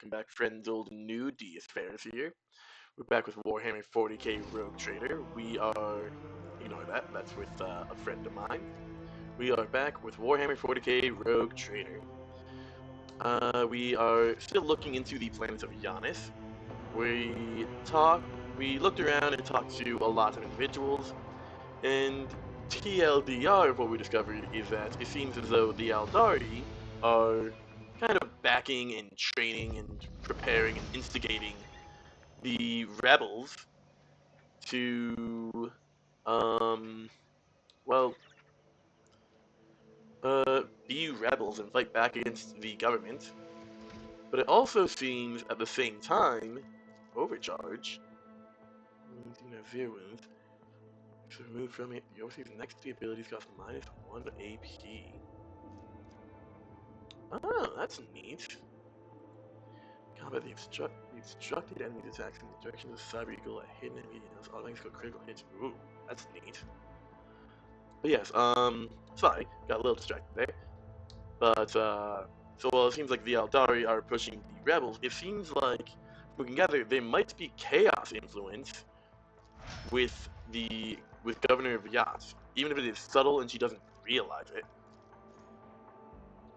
welcome back, friends, old and new. Deis Ferrous here. We're back with Warhammer 40k Rogue Trader. We are, ignore that, that's with a friend of mine. We are back with Warhammer 40k Rogue Trader. We are still looking into the planets of Giannis. We looked around and talked to a lot of individuals, and TLDR of what we discovered is that it seems as though the Aldari are kind of backing and training and preparing and instigating the rebels to, well, be rebels and fight back against the government. But it also seems at the same time, overcharge. Zero wounds. So remove from it. The overseas next to the abilities cost -1 AP. Oh, that's neat. Combat the obstructed enemy's attacks in the direction of the Cyber Eagle at hidden enemy and automatically score critical hits. Ooh, that's neat. But yes, sorry, got a little distracted there. But, so while it seems like the Aldari are pushing the rebels, it seems like, we can gather, there might be chaos influence with Governor Vyat, even if it is subtle and she doesn't realize it.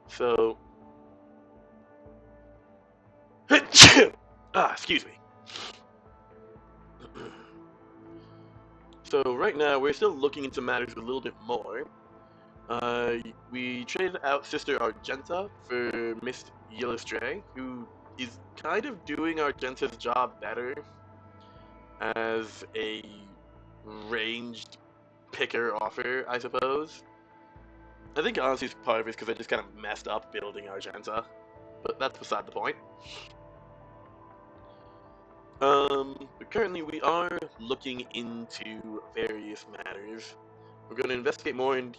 So, excuse me. So right now we're still looking into matters a little bit more. We traded out Sister Argenta for Miss Yellowstray, who is kind of doing Argenta's job better as a ranged picker-offer, I suppose. I think honestly part of it is because I just kind of messed up building Argenta, but that's beside the point. But currently we are looking into various matters. We're going to investigate more and,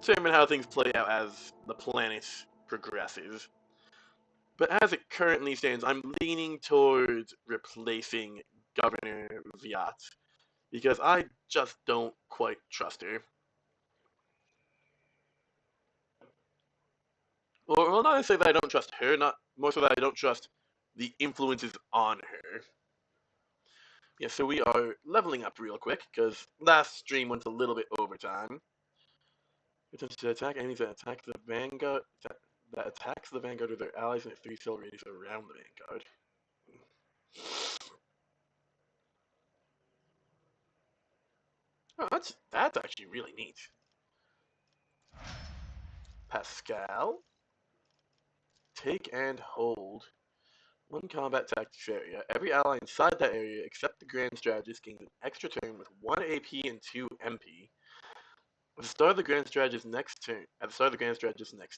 determine how things play out as the planet progresses. But as it currently stands, I'm leaning towards replacing Governor Vyat, because I just don't quite trust her. Or, well, not necessarily that I don't trust her, not more so that I don't trust the influences on her. Yeah, so we are leveling up real quick, because last stream went a little bit over time. Attempts to attack enemies that attack the Vanguard, that attacks the Vanguard or their allies in a 3-cell radius around the Vanguard. Oh, that's actually really neat. Pascal, take and hold. One combat tactics area. Every ally inside that area except the Grand Strategist gains an extra turn with 1 AP and 2 MP. At the start of the Grand Strategist's next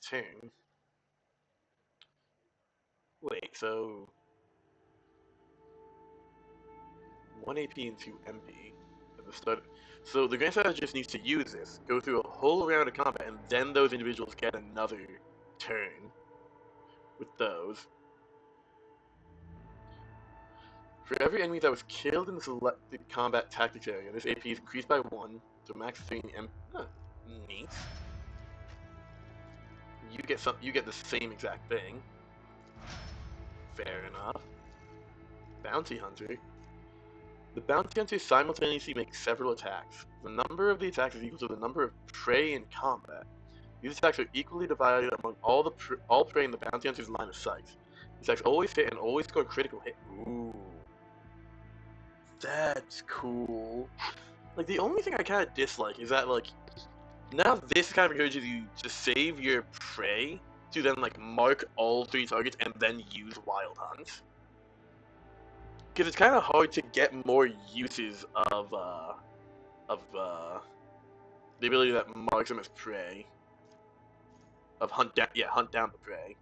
turn. Wait, so 1 AP and 2 MP at the start. So the Grand Strategist needs to use this, go through a whole round of combat, and then those individuals get another turn with those. For every enemy that was killed in the selected combat tactics area, this AP is increased by 1 to max 3 MP. Huh, neat. You get the same exact thing. Fair enough. Bounty Hunter. The Bounty Hunter simultaneously makes several attacks. The number of the attacks is equal to the number of prey in combat. These attacks are equally divided among all prey in the Bounty Hunter's line of sight. These attacks always hit and always score critical hit. Ooh. That's cool. Like, the only thing I kind of dislike is that, like, now this kind of encourages you to save your prey to then, like, mark all 3 targets and then use Wild Hunt. Because it's kind of hard to get more uses of the ability that marks them as prey. Of hunt down the prey.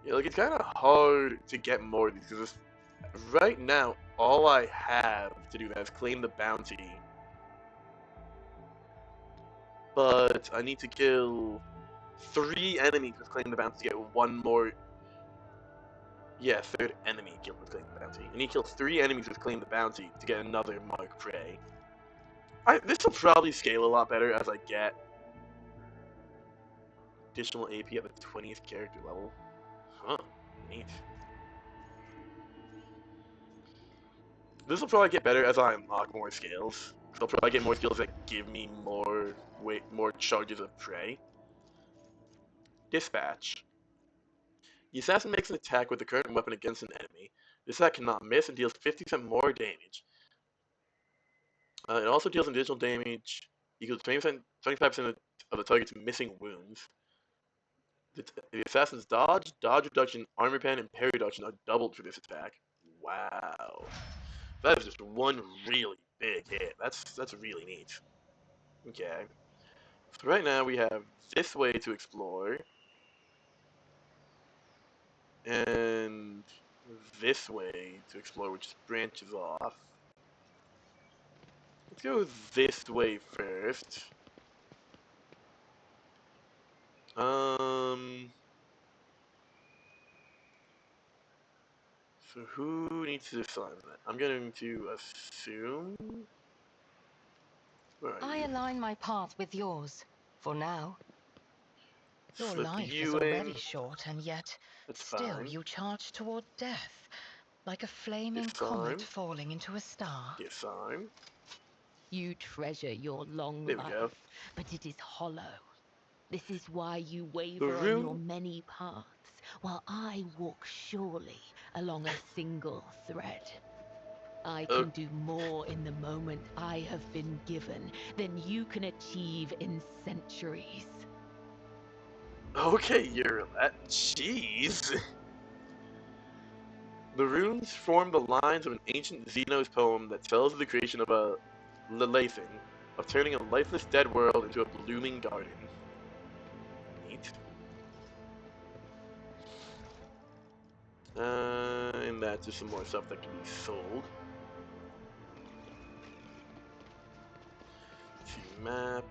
Yeah, like, it's kind of hard to get more of these, because right now, all I have to do that is claim the bounty. But I need to kill 3 enemies with claim the bounty to get 1 more. Yeah, 3rd enemy killed with claim the bounty. I need to kill 3 enemies with claim the bounty to get another mark prey. This will probably scale a lot better as I get additional AP at the 20th character level. Huh, neat. This will probably get better as I unlock more skills. I'll probably get more skills that give me more more charges of prey. Dispatch. The assassin makes an attack with the current weapon against an enemy. This attack cannot miss and deals 50% more damage. It also deals additional damage equal to 25% of the target's missing wounds. The assassin's dodge, dodge reduction, armor pen, and parry reduction are doubled for this attack. Wow. That is just one really big hit. That's really neat. Okay. So right now we have this way to explore. And this way to explore, which branches off. Let's go this way first. So who needs to assign that? I'm going to assume. Where are I you? align my path with yours, for now. Your Slip life is you in. already short, and yet, That's still fine. you charge toward death, like a flaming Disarm. comet falling into a star. Disarm. You treasure your long There we go. life, but it is hollow. This is why you The waver on your rune. many paths, while I walk surely along a single thread. I can do more in the moment I have been given than you can achieve in centuries. Okay, you're that. Jeez. The runes form the lines of an ancient Xenos poem that tells of the creation of a Lelathan, of turning a lifeless dead world into a blooming garden. Neat. And that's just some more stuff that can be sold. See map.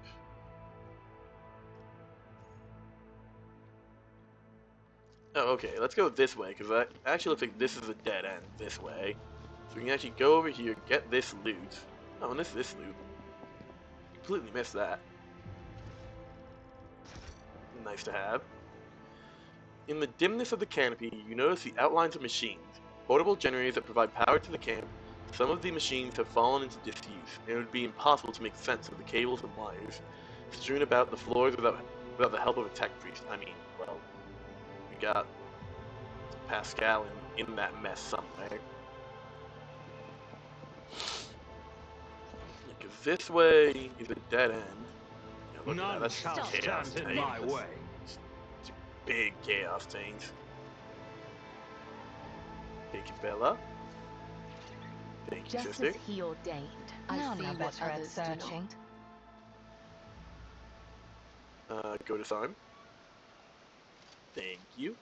Oh, okay, let's go this way, because that actually looks like this is a dead end this way. So we can actually go over here, get this loot. Oh, and this loot. Completely missed that. Nice to have. In the dimness of the canopy, you notice the outlines of machines, portable generators that provide power to the camp. Some of the machines have fallen into disuse, and it would be impossible to make sense of the cables and wires strewn about the floors without the help of a tech priest. I mean, well, we got Pascal in that mess somewhere. Because this way is a dead end. Yeah, look at that, None that's shall chaos stand in tank. my way. It's big chaos tanks. Thank you, Bella. Thank you, Just sister. as he ordained, I None see are what better at others do searching. not. Go to Simon. Thank you.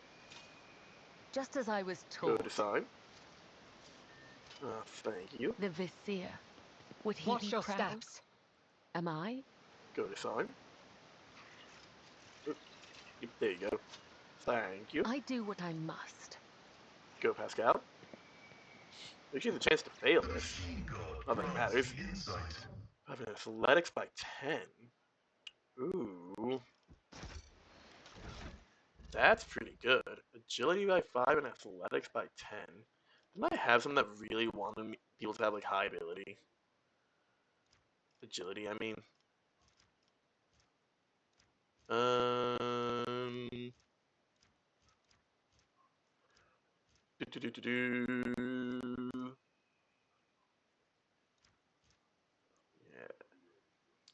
Just as I was Go taught, to Simon. Thank you. the Vizier, would he Watch be your proud? steps. Am I? Go to Simon. There you go. Thank you. I do what I must. Go, Pascal. If you have a chance to fail this, not that it matters. I have an athletics by 10. Ooh. That's pretty good. Agility by 5 and athletics by 10. Didn't I have some that really wanted people to have like high ability? Agility, I mean. Um. Do, do, do, do, do. Yeah.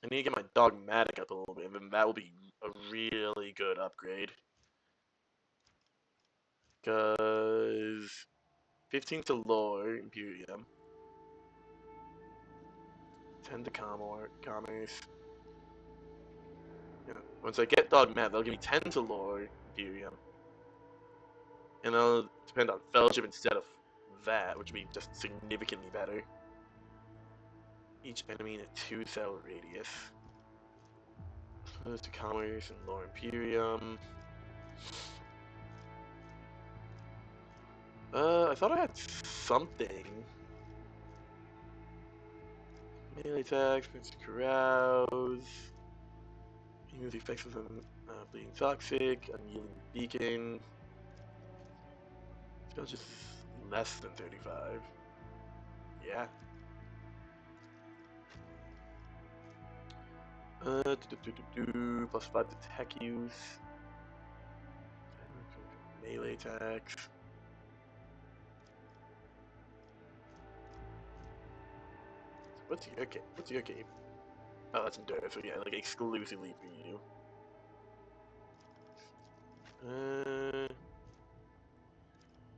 I need to get my dogmatic up a little bit, and then that will be a really good upgrade. Because 15 to lore, Imperium. 10 to commerce. Yeah. Once I get dogmatic, they'll give me 10 to lore, Imperium. And they'll depend on fellowship instead of that, which would be just significantly better. Each enemy in a 2-cell radius. Close to commerce and lore Imperium. I thought I had something. Melee attacks, carouse. Use effects of them. Bleeding Toxic, Unyielding Beacon. It's going just less than 35. Yeah. Plus 5 to tech use. Melee attacks. What's your game? What's your game? Oh, that's Endurance, so yeah, like exclusively for you.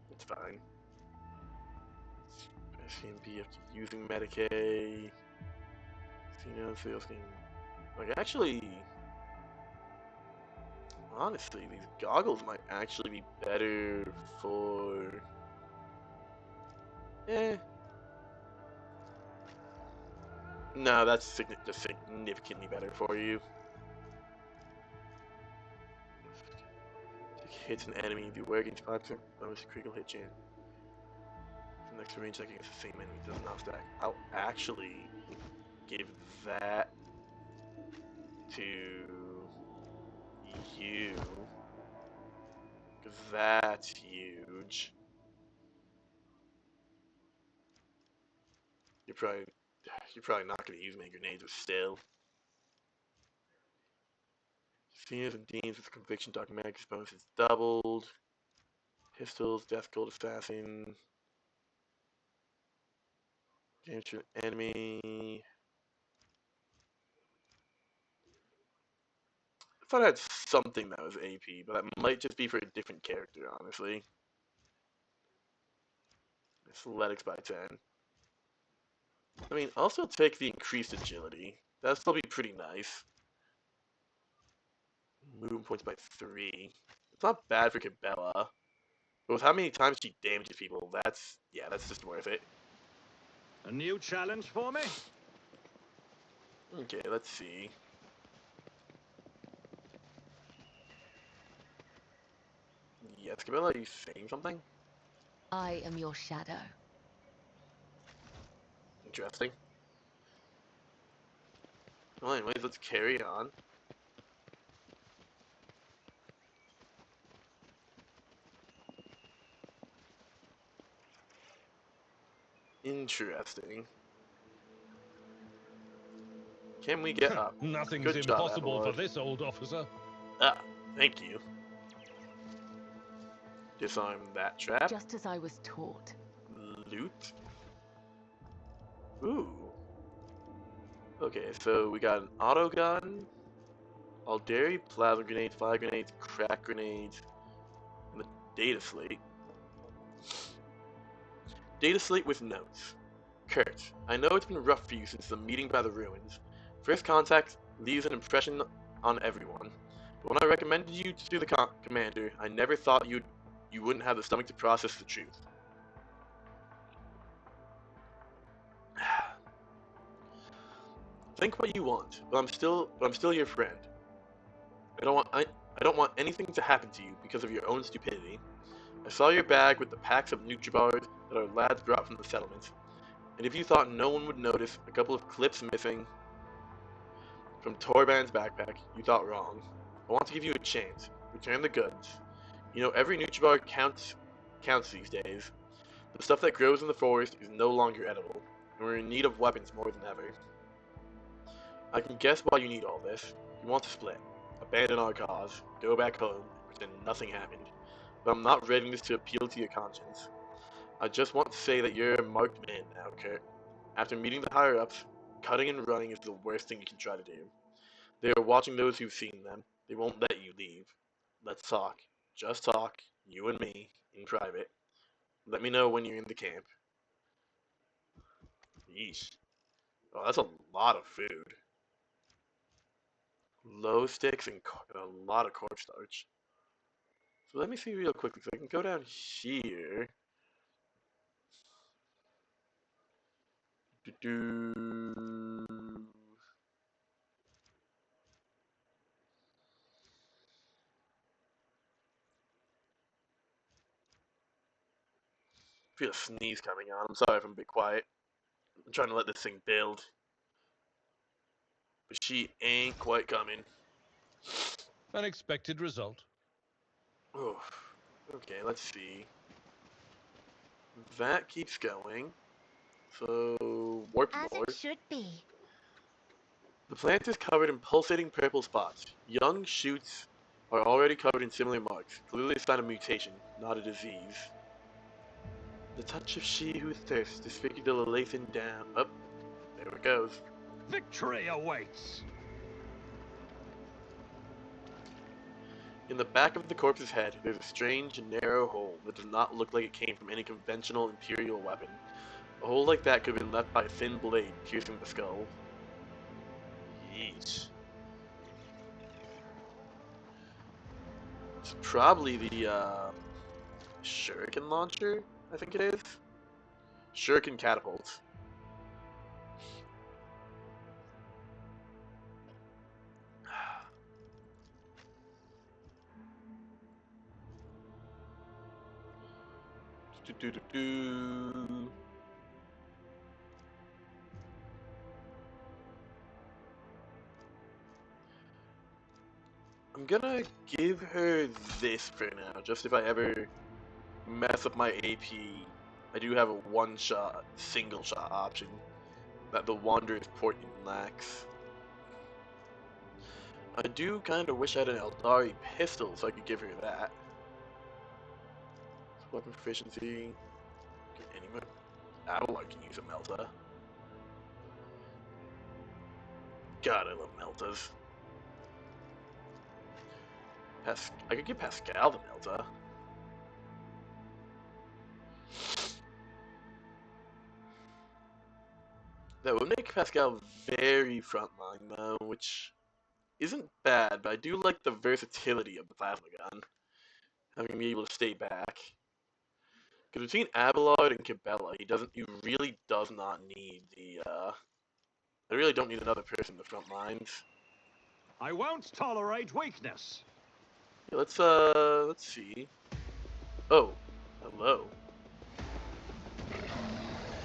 It's fine. SCMP after using Medicaid. Sales game. Like, actually, honestly, these goggles might actually be better for. Eh. No, that's significantly better for you. Take hits an enemy, do wear against 5% bonus critical hit chance. The next range attack against the same enemy does not stack. I'll actually give that to you. Because that's huge. You're probably not going to use many grenades, but still. Seniors and Deans with conviction dogmatic bonus is doubled. Pistols, Death Gold Assassin. Damage to an enemy. I thought I had something that was AP, but that might just be for a different character, honestly. Athletics by 10. I mean, also take the increased agility. That'll still be pretty nice. Movement points by 3. It's not bad for Cabela. But with how many times she damages people, that's just worth it. A new challenge for me? Okay, let's see. Yes, Cabela, are you saying something? I am your shadow. Interesting. Well, anyways, let's carry on. Interesting. Can we get up? Nothing's Good job, impossible for Avalor. this old officer. Ah, thank you. Disarm that trap. Just as I was taught. Loot. Ooh. Okay, so we got an auto gun, Alderi, plasma grenades, fire grenades, crack grenades, and the data slate. Data slate with notes. Kurt, I know it's been rough for you since the meeting by the ruins. First contact leaves an impression on everyone. But when I recommended you to the commander, I never thought you wouldn't have the stomach to process the truth. Think what you want, but I'm still your friend. I don't want anything to happen to you because of your own stupidity. I saw your bag with the packs of Nutribars that our lads brought from the settlement. And if you thought no one would notice a couple of clips missing from Torban's backpack, you thought wrong. I want to give you a chance. Return the goods. You know, every Nutribar counts these days. The stuff that grows in the forest is no longer edible, and we're in need of weapons more than ever. I can guess why you need all this. You want to split, abandon our cause, go back home, and pretend nothing happened. But I'm not ready to appeal to your conscience. I just want to say that you're a marked man now, Kurt. After meeting the higher-ups, cutting and running is the worst thing you can try to do. They are watching those who've seen them. They won't let you leave. Let's talk. Just talk, you and me, in private. Let me know when you're in the camp. Yeesh. Oh, that's a lot of food. Low sticks and a lot of cornstarch. So let me see real quickly. So I can go down here. I feel a sneeze coming on. I'm sorry if I'm a bit quiet. I'm trying to let this thing build. But she ain't quite coming. An expected result. Oh, okay, let's see. That keeps going. So, warp As more. it should be. The plant is covered in pulsating purple spots. Young shoots are already covered in similar marks, clearly a sign of mutation, not a disease. The touch of she who thirsts, disfigured the Lathan down. Up, there it goes. Victory awaits! In the back of the corpse's head, there's a strange, narrow hole that does not look like it came from any conventional Imperial weapon. A hole like that could have been left by a thin blade piercing the skull. Yeesh. It's probably the, shuriken launcher, I think it is. Shuriken catapult. Do-do-do-do. I'm gonna give her this for now, just if I ever mess up my AP. I do have a one-shot, single-shot option that the Wanderer's Portent lacks. I do kind of wish I had an Eldari pistol so I could give her that. Weapon proficiency. Anyone? Adelar can use a Melta. God, I love Meltas. I could give Pascal the Melta. That would make Pascal very frontline though, which isn't bad, but I do like the versatility of the plasma gun. Having me able to stay back. Because between Abelard and Cabela, he really does not need the, I really don't need another person in the front lines. I won't tolerate weakness. Yeah, let's see. Oh, hello.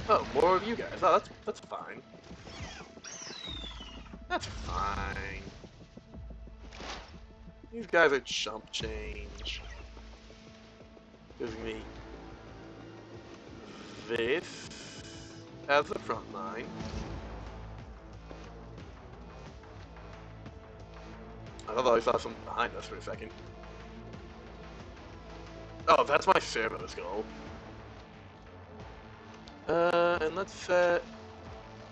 Oh, more of you guys. Oh, that's fine. That's fine. These guys are chump change. Gives me this as the front line. I thought I saw something behind us for a second. Oh, that's my Cerberus goal. And let's set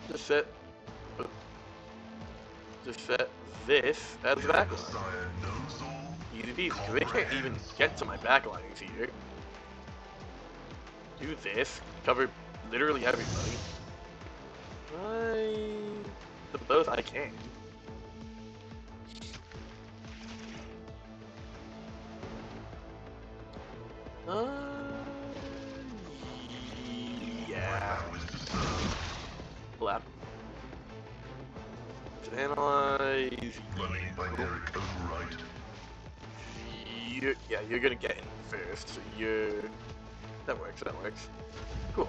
this as the backline. Easy peasy, because they can't even get to my backlines here. Do this, cover literally everybody. The both I can. Yeah. Blap. Let's analyze. Yeah, you're gonna get in first, so that works, Cool.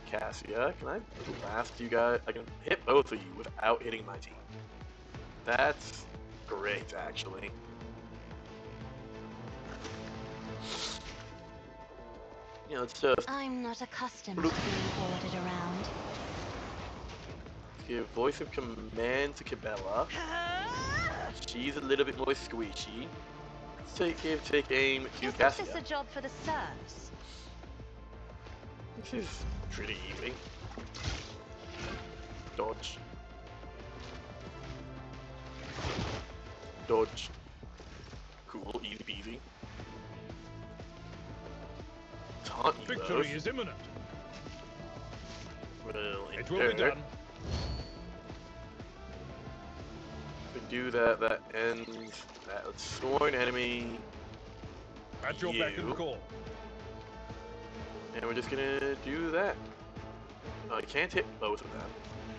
Cassia, can I blast you guys? I can hit both of you without hitting my team. That's great, actually. Yeah, let's just I'm not accustomed to being ordered around. give voice of command to Cabela. She's a little bit more squishy. Let's take aim to Cassia. Is this a job for the serfs? This is pretty easy. Dodge. Dodge. Cool, easy peasy. Taunt you Victory both. is imminent. Well, It will be done. If we do that, that ends that. Let's sworn enemy. At your beck and call. And we're just gonna do that. Oh, I can't hit both of them.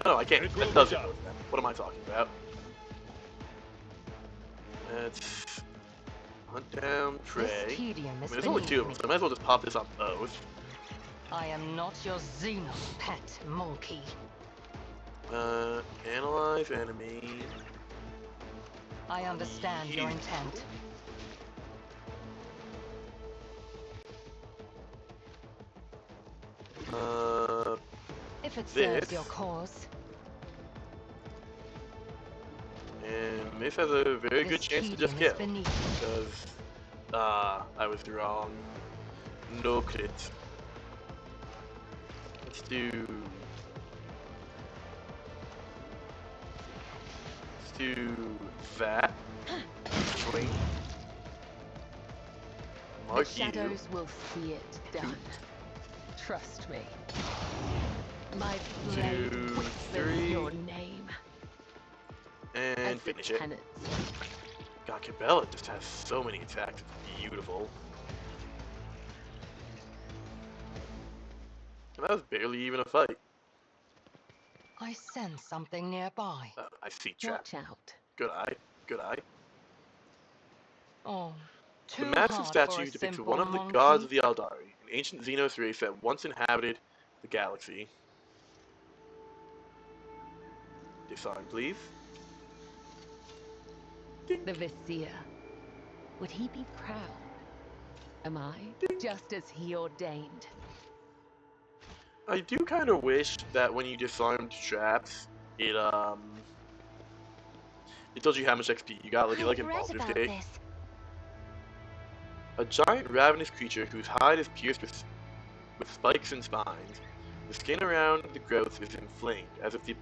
No, I can't. It will That does be hit done. both of them. What am I talking about? Let's hunt down Trey. This tedium is There's only two of them, so I might as well just pop this on both. I am not your Xenos pet monkey. Analyze enemy. I understand your intent. If it This. serves your cause. And this has a very good This chance to just tedium is kill. beneath you. Because, I was wrong. No crit. Let's do... Let's do that. Swing. The Mark shadows will see it done. Trust me. My blade 2, whispers 3, your name. and As finish a it. tenant. God, Cabela just has so many attacks. It's beautiful. And that was barely even a fight. I sense something nearby. I see trap. Watch out. Good eye. Good eye. Oh, The too massive hard statue for a depicts simple one of the monkey. gods of the Aldari, an ancient Xenos race that once inhabited the galaxy. Disarm, please. The Vizier. Would he be proud? Am I? Just as he ordained. I do kind of wish that when you disarmed traps, it tells you how much XP you got, like I've in read Baldur's about Gate. this. A giant ravenous creature whose hide is pierced with spikes and spines. The skin around the growth is inflamed, as if the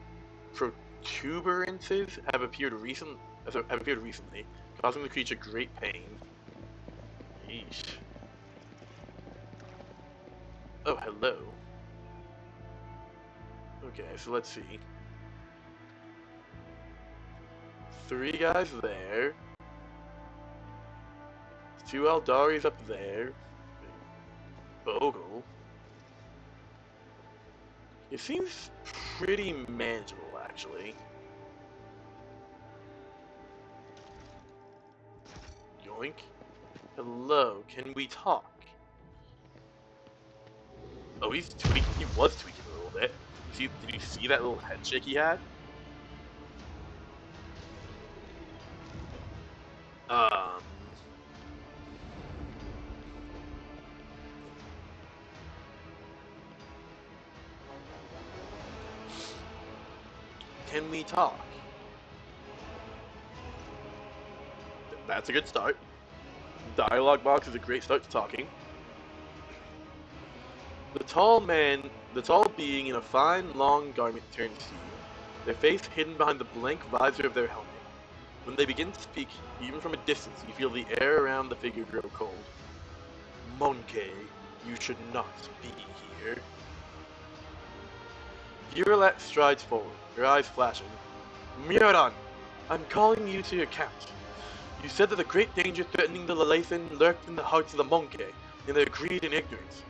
protuberances have appeared recently, causing the creature great pain. Yeesh. Oh, hello. Okay, so let's see. 3 guys there. 2 Aldaris up there. Bogle. It seems pretty manageable, actually. Yoink. Hello, can we talk? Oh, he was tweaking a little bit. Did you see that little head shake he had? Can we talk? That's a good start. Dialogue box is a great start to talking. The tall being in a fine long garment turns to you, their face hidden behind the blank visor of their helmet. When they begin to speak, even from a distance, you feel the air around the figure grow cold. Monke, you should not be here. Viralet strides forward, her eyes flashing. Murad, I'm calling you to account. You said that the great danger threatening the Lelathan lurked in the hearts of the Monke, in their greed and ignorance.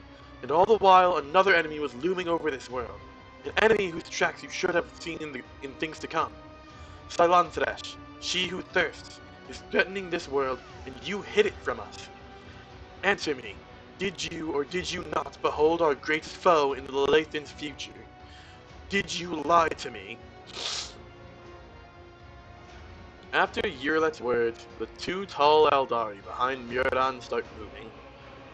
And all the while, another enemy was looming over this world. An enemy whose tracks you should have seen in things to come. Silanthresh, she who thirsts, is threatening this world, and you hid it from us. Answer me, did you or did you not behold our greatest foe in the Lelathan's future? Did you lie to me? After Yurlet's words, the 2 tall Aldari behind Muradan start moving.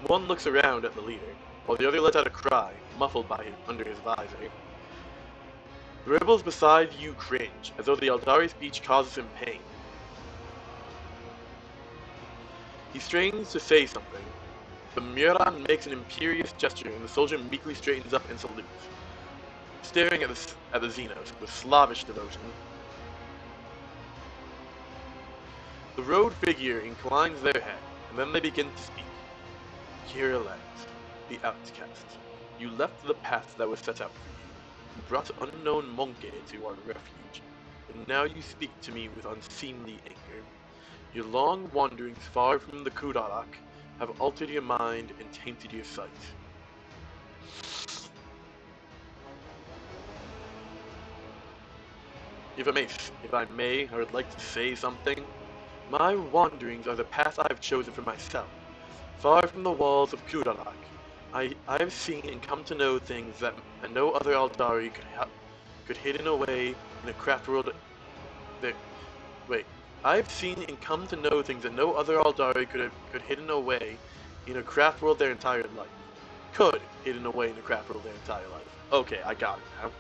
One looks around at the leader, while the other lets out a cry, muffled under his visor. The rebels beside you cringe, as though the Aldari speech causes him pain. He strains to say something, but Muradan makes an imperious gesture and the soldier meekly straightens up and salutes, staring at the Xenos with slavish devotion. The robed figure inclines their head, and then they begin to speak. Kiralet, the outcast, you left the path that was set out for you. You brought unknown Monke to our refuge, and now you speak to me with unseemly anger. Your long wanderings far from the Kudarak have altered your mind and tainted your sight. If I may, I would like to say something. My wanderings are the path I have chosen for myself. Far from the walls of Kudarak, I have seen and come to know things that no other Aldari could hidden away in a craft world. Wait, I've seen and come to know things that no other Aldari could hidden away in a craft world their entire life. Could hidden away in a craft world their entire life. Okay, I got it now.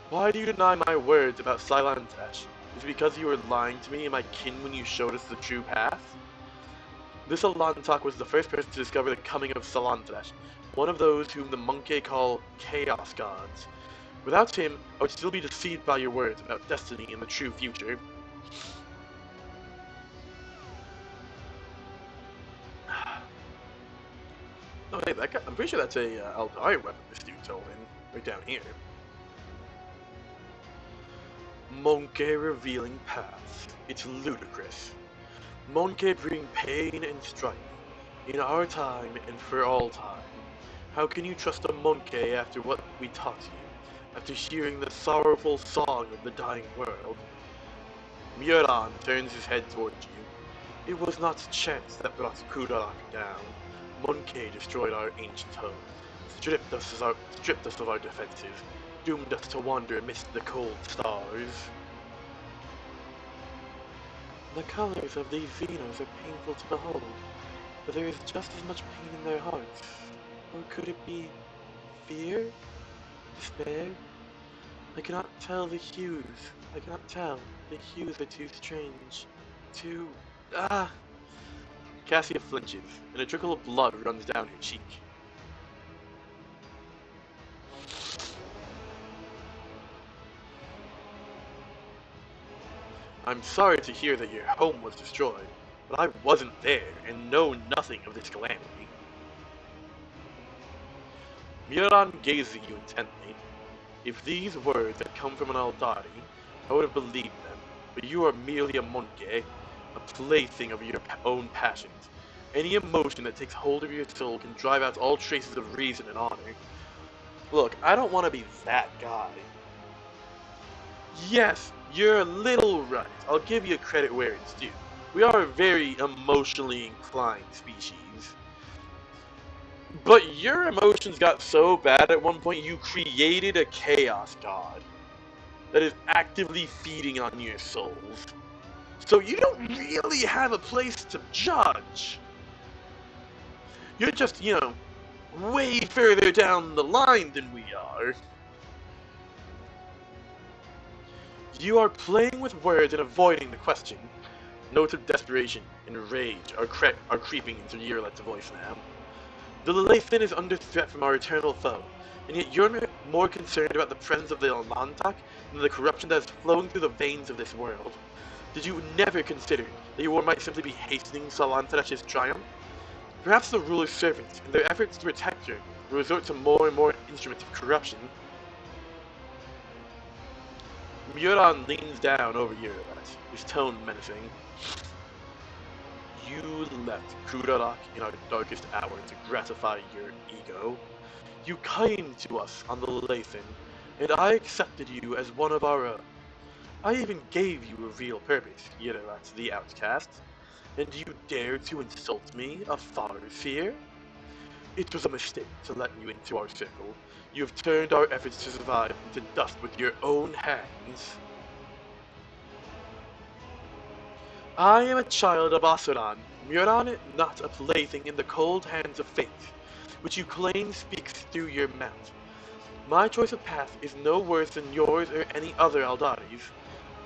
Why do you deny my words about Silantesh? Is it because you were lying to me and my kin when you showed us the true path? This Alantak was the first person to discover the coming of Salantesh, one of those whom the Monkey call Chaos Gods. Without him, I would still be deceived by your words about destiny and the true future. Oh, hey, that guy, I'm pretty sure that's a Eldari weapon this dude's holding, right down here. Monkey revealing paths. It's ludicrous. Monkey bring pain and strife, in our time and for all time. How can you trust a monkey after what we taught you, after hearing the sorrowful song of the dying world? Muran turns his head towards you. It was not chance that brought Kudarak down. Monkey destroyed our ancient home, stripped us of our defenses, doomed us to wander amidst the cold stars. The colors of these Xenos are painful to behold, but there is just as much pain in their hearts. Or could it be fear? Despair? I cannot tell the hues. I cannot tell. The hues are too strange. Too... Ah! Cassia flinches, and a trickle of blood runs down her cheek. I'm sorry to hear that your home was destroyed, but I wasn't there and know nothing of this calamity. Miran gazes at you intently. If these words had come from an Aldari, I would have believed them, but you are merely a monkey, a plaything of your own passions. Any emotion that takes hold of your soul can drive out all traces of reason and honor. Look, I don't want to be that guy. Yes, you're a little right. I'll give you credit where it's due. We are a very emotionally inclined species. But your emotions got so bad at one point you created a chaos god that is actively feeding on your souls. So you don't really have a place to judge. You're just, way further down the line than we are. You are playing with words and avoiding the question. Notes of desperation and rage are creeping into Yurlet's voice now. The Lelathan is under threat from our eternal foe, and yet you're more concerned about the presence of the Alantak than the corruption that is flowing through the veins of this world. Did you never consider that your war might simply be hastening Salantash's triumph? Perhaps the ruler's servants, in their efforts to protect her, will resort to more and more instruments of corruption. Muran leans down over Yurlet, his tone menacing. You left Kudarak in our darkest hour to gratify your ego. You came to us on the Lathan, and I accepted you as one of our own. I even gave you a real purpose, Yurlet the outcast, and you dare to insult me, a Farseer? It was a mistake to let you into our circle. You have turned our efforts to survive into dust with your own hands. I am a child of Asuran, Muran, not a plaything in the cold hands of fate, which you claim speaks through your mouth. My choice of path is no worse than yours or any other Aldari's,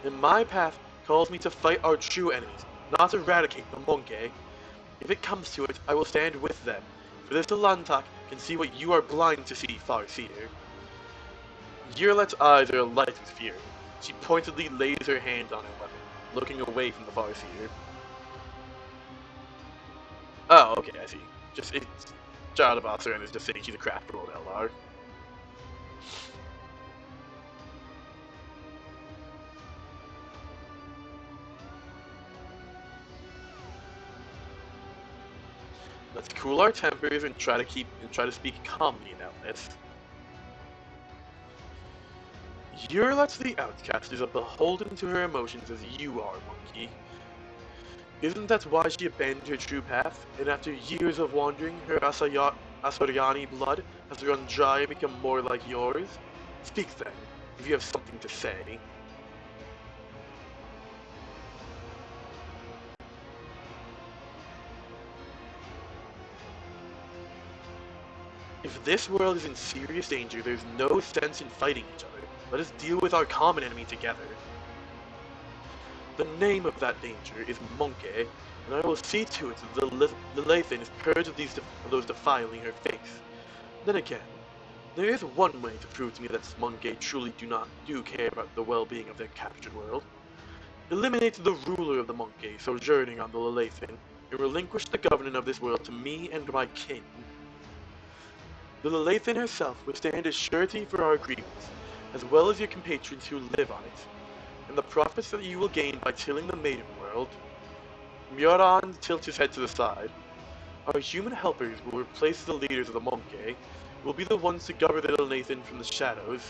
and my path calls me to fight our true enemies, not eradicate the Monkey. If it comes to it, I will stand with them, for this Alantak can see what you are blind to see, Farseer. Yurlet's eyes are alight with fury. She pointedly lays her hand on her weapon, looking away from the Farseer. Oh, okay, I see. It's Child of Asuran and is just saying she's a craft world LR. Let's cool our tempers and try to speak calmly about this. Yurlet the Outcast is as beholden to her emotions as you are, Monkey. Isn't that why she abandoned her true path, and after years of wandering, her Asaryani blood has run dry and become more like yours? Speak then, if you have something to say. If this world is in serious danger, there's no sense in fighting each other. Let us deal with our common enemy together. The name of that danger is Monkey, and I will see to it that the Lathan is purged of those defiling her faith. Then again, there is one way to prove to me that Monkey truly do care about the well-being of their captured world. Eliminate the ruler of the Monkey sojourning on the Lathan, and relinquish the government of this world to me and my kin. The Lathan herself will stand as surety for our agreements, as well as your compatriots who live on it, and the profits that you will gain by tilling the maiden world. Mioran tilts his head to the side. Our human helpers will replace the leaders of the Monkey, who will be the ones to govern the Lathan from the shadows.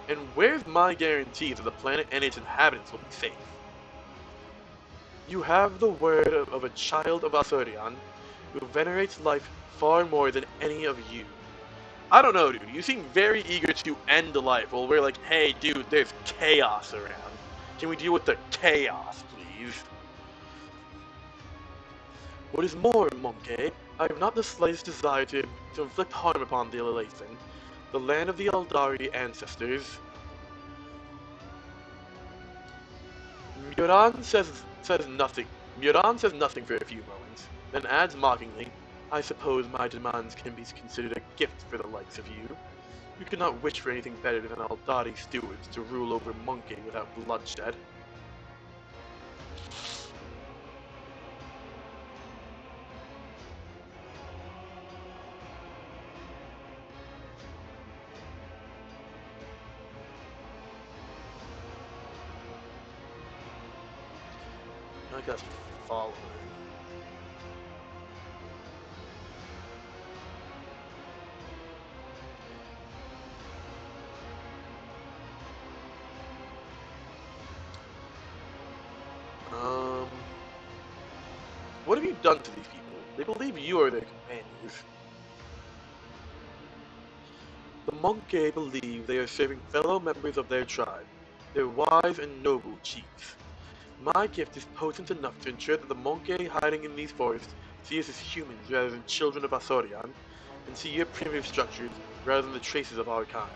And where's my guarantee that the planet and its inhabitants will be safe? You have the word of a child of Asurian, who venerates life far more than any of you. I don't know, dude. You seem very eager to end life while we're like, hey, dude, there's chaos around. Can we deal with the chaos, please? What is more, Monkey, I have not the slightest desire to inflict harm upon the Lathan, the land of the Eldari ancestors. Muran says nothing. Muran says nothing for a few moments, then adds mockingly, I suppose my demands can be considered a gift for the likes of you. You could not wish for anything better than Eldari stewards to rule over Monkey without bloodshed. I gotta follow her. What have you done to these people? They believe you are their companions. The Monkey believe they are serving fellow members of their tribe, their wise and noble chiefs. My gift is potent enough to ensure that the Monkey hiding in these forests see us as humans rather than children of Asorian, and see your primitive structures rather than the traces of our kind.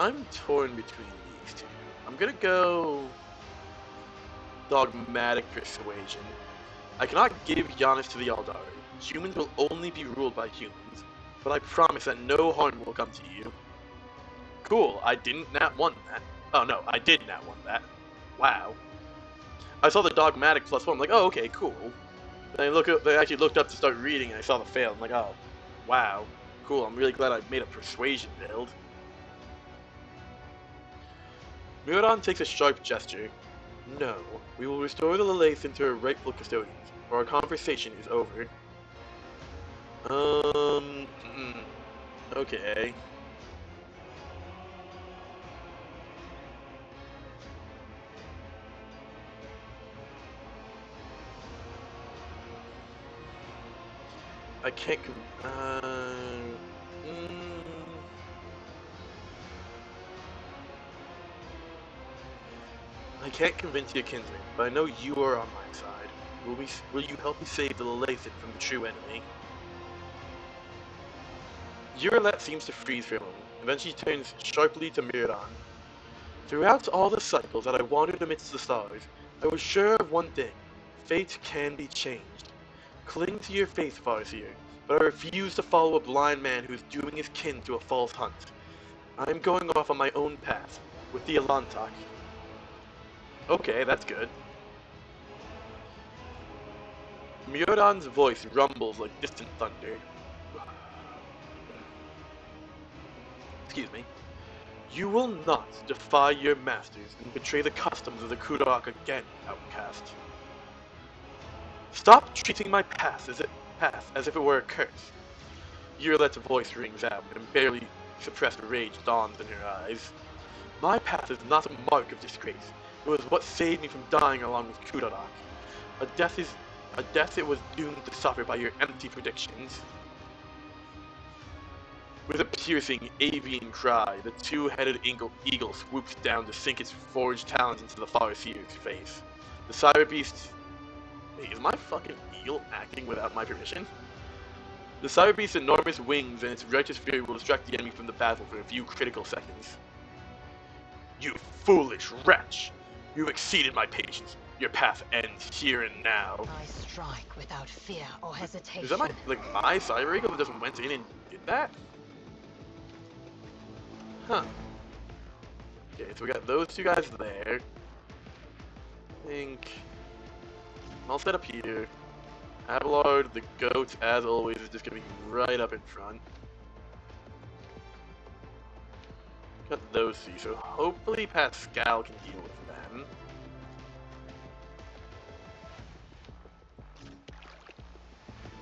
I'm torn between these two. I'm gonna go dogmatic persuasion. I cannot give Giannis to the Eldari. Humans will only be ruled by humans, but I promise that no harm will come to you. Cool, I didn't nat 1 that. Oh no, I did nat 1 that. Wow. I saw the dogmatic +1, I'm like, oh okay, cool. Then I actually looked up to start reading and I saw the fail. I'm like, oh, wow. Cool, I'm really glad I made a persuasion build. Muradon takes a sharp gesture. No, we will restore the Lathan to her rightful custodians, or our conversation is over. Okay. I can't I can't convince your kinsman, but I know you are on my side. Will you help me save the Lathan from the true enemy? Urilet seems to freeze for a moment, and then she turns sharply to Miradan. Throughout all the cycles that I wandered amidst the stars, I was sure of one thing. Fate can be changed. Cling to your faith, Farseer, but I refuse to follow a blind man who is dooming his kin to a false hunt. I am going off on my own path, with the Elantak. Okay, that's good. Muradan's voice rumbles like distant thunder. Excuse me. You will not defy your masters and betray the customs of the Kudarak again, outcast. Stop treating my path as if it were a curse. Urilet's voice rings out, and Suppressed rage dawns in her eyes. My path is not a mark of disgrace. It was what saved me from dying along with Kudarak. A death it was doomed to suffer by your empty predictions. With a piercing avian cry, the two-headed eagle swoops down to sink its forged talons into the Farseer's face. The Cyber Beast... Wait, is my fucking eagle acting without my permission? The Cyber Beast's enormous wings and its righteous fury will distract the enemy from the battle for a few critical seconds. You foolish wretch! You've exceeded my patience. Your path ends here and now. I strike without fear or hesitation. Is that my Cyber Eagle that just went in and did that? Huh. Okay, so we got those two guys there. I think I'm all set up here. Abelard, the goat, as always, is just gonna be right up in front. Got those two, so hopefully Pascal can deal with them.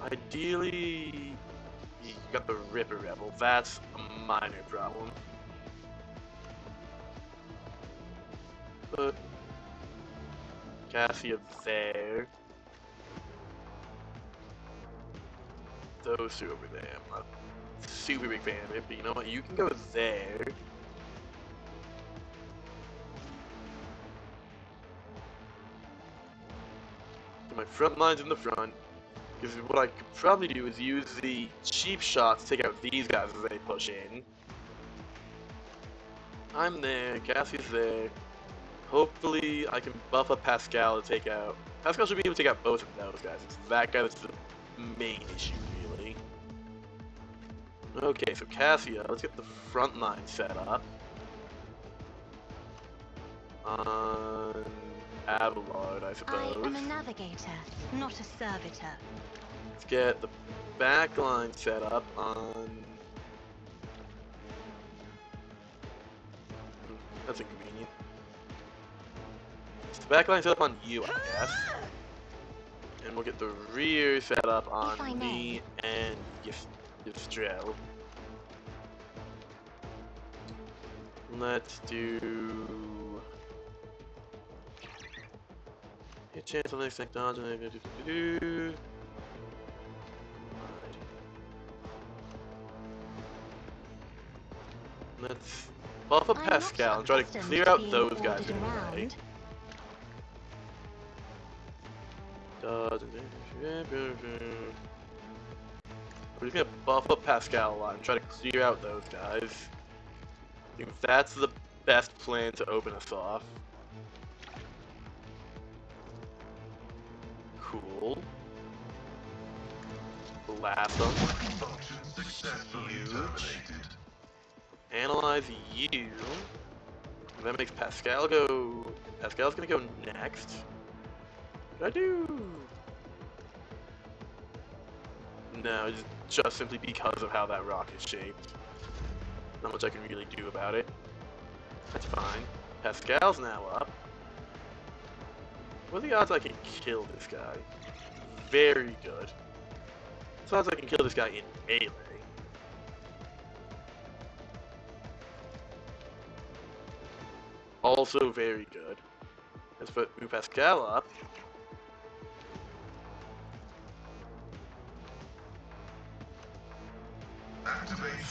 Ideally, you got the Ripper Rebel. That's a minor problem. But Cassia there. Those two over there. I'm not a super big fan of it, but you know what? You can go there. Get my front lines in the front. Because what I could probably do is use the cheap shots to take out these guys as they push in. I'm there. Cassie's there. Hopefully, I can buff up Pascal to take out... Pascal should be able to take out both of those guys. It's that guy that's the main issue, really. Okay, so Cassia, let's get the front line set up. On Abelard, I suppose. I am a navigator, not a servitor. Let's get the back line set up on... That's inconvenient. The back line set up on you, I guess. And we'll get the rear set up on me and Ystrel. Let's do... Hit chance on next technology. Let's buff up Pascal and try to clear out those guys in the way. We're just gonna buff up Pascal a lot and try to clear out those guys. I think that's the best plan to open us off. Cool. Blast them. Huge. Analyze you. That makes Pascal go... Pascal's gonna go next. What did I do? No, just simply because of how that rock is shaped. Not much I can really do about it. That's fine. Pascal's now up. What are the odds I can kill this guy? Very good. What's the odds I can kill this guy in melee? Also very good. Let's move Pascal up.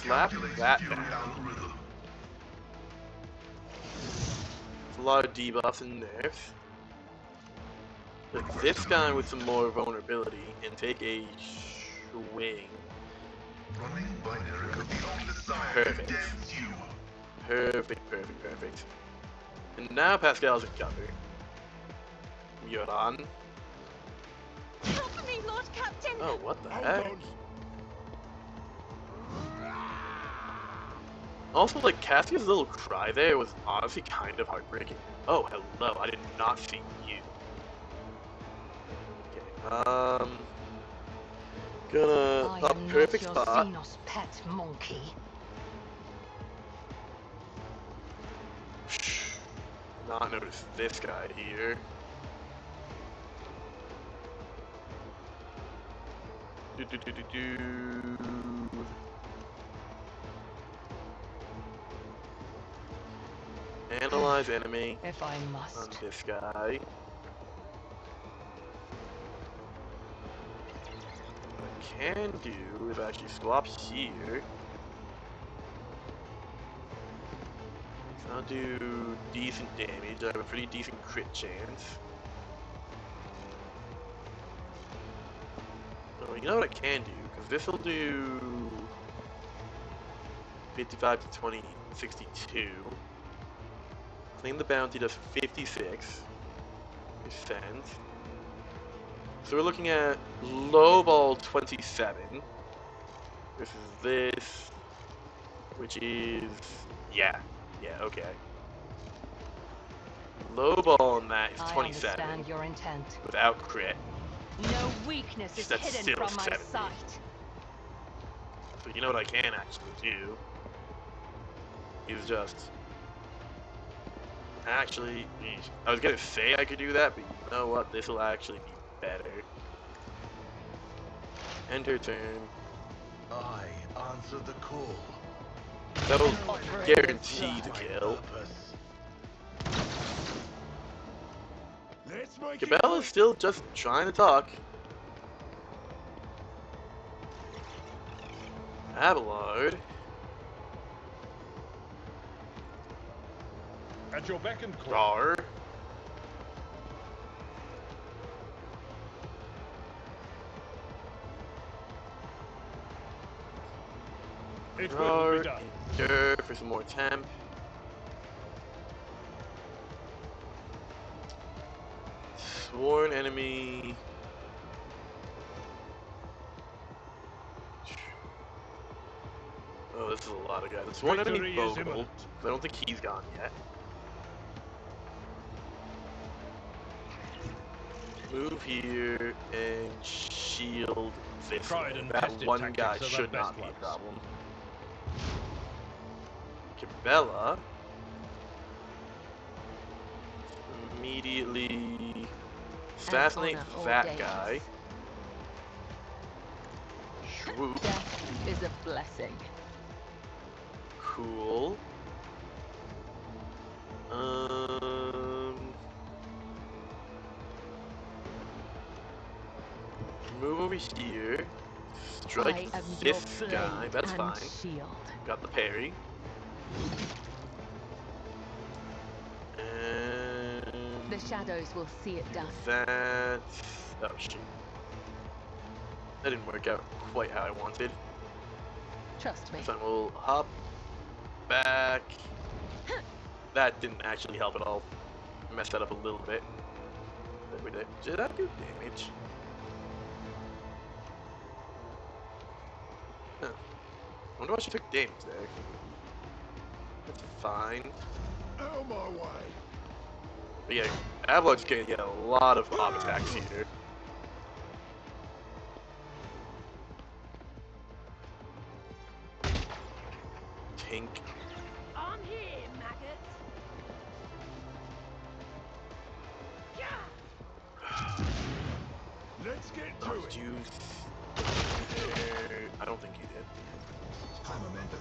Slap that down. There's a lot of debuffs and nerfs. Put this guy with some more vulnerability and take a swing. Perfect. Perfect. And now Pascal's in cover. You're on. Help me, Lord Captain! Oh, what the heck? Also, like, Cassia's little cry there was honestly kind of heartbreaking. Oh, hello, I did not see you. Okay, gonna... a perfect spot. Xenos pet monkey. Not notice this guy here. Analyze enemy If I on must. this guy. What I can do is actually swap here. So I'll do decent damage. I have a pretty decent crit chance. So you know what I can do? Because this will do 55 to 20, 62. Claim the bounty does 56%. So we're looking at low ball 27. This is this, which is yeah, okay. Low ball on that is I 27 understand your intent. without crit. No weakness is That's hidden still from my 70. sight. So you know what I can actually do is just actually. I was gonna say I could do that, but you know what? This will actually be better. Enter turn. I answer the call. That will Offering guarantee the My kill. purpose. Let's make it Cabela's quick. still just trying to talk. Abelard. At your beck and call. Rar. It will Rar. be done. Endure for some more temp. Sworn enemy. Oh, this is a lot of guys. Sworn enemy Victory is Bogle. imminent. I don't think he's gone yet. Move here and shield this Tried way. and That tested one guy tactics are the should not best be a ones. problem. Cabela. Immediately assassinate honor all that days. guy. Swoop. Death is a blessing. Cool. Move over here. Strike I am your this blade guy. That's and fine. shield. Got the parry. And The shadows will see it done. that. Oh shoot. That didn't work out quite how I wanted. Trust me. So we'll hop back. That didn't actually help at all. Messed that up a little bit. Did I do damage? Huh. Wonder why she took damage there. That's fine. Out of my way. But yeah, Abelard's gonna get a lot of mob attacks here. Tink. I'm here, maggot. Let's get to Oh, it. did you? I don't think you did. High momentum.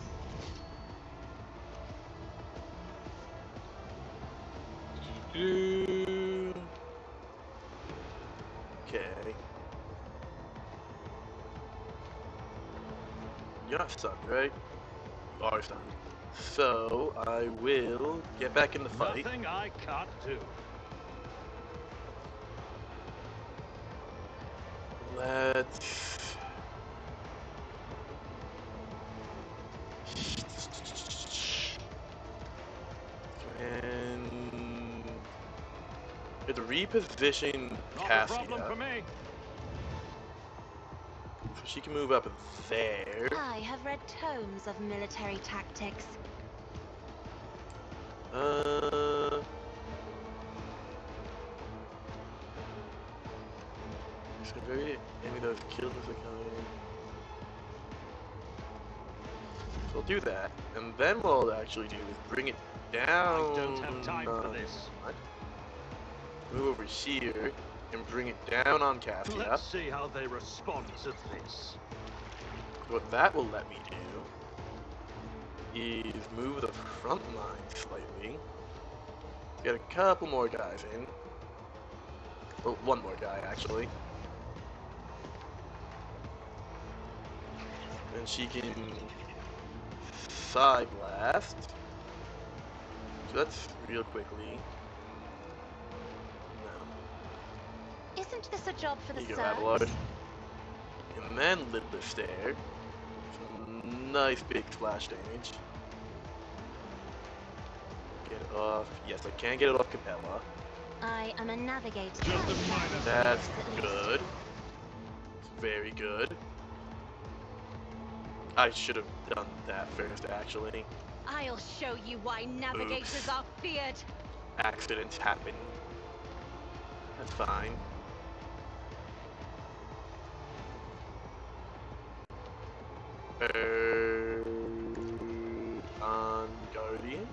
Okay. You're not stunned, right? You are stunned. So I will get back in the fight. Nothing I can't do. Let's. And it's reposition Not a problem Cassia, for me. so she can move up there. I have read tomes of military tactics. So very any of those kills are coming. So we'll do that, and then what we'll actually do is bring it down. I don't have time for this. What? Move over here and bring it down on Cassia. Let's see how they respond to this. What that will let me do is move the front line slightly. Get a couple more guys in. Well, one more guy, actually. And she can side blast. So that's real quickly. No. Isn't this a job for the Here you go, Abelard. serfs? And then Lidler Stare. Some nice big splash damage. Get it off. Yes, I can get it off Capella. I am a navigator. Just a minor. That's At least. good. It's very good. I should have done that first, actually. I'll show you why navigators Oops. are feared. Accidents happen. That's fine. On Guardian.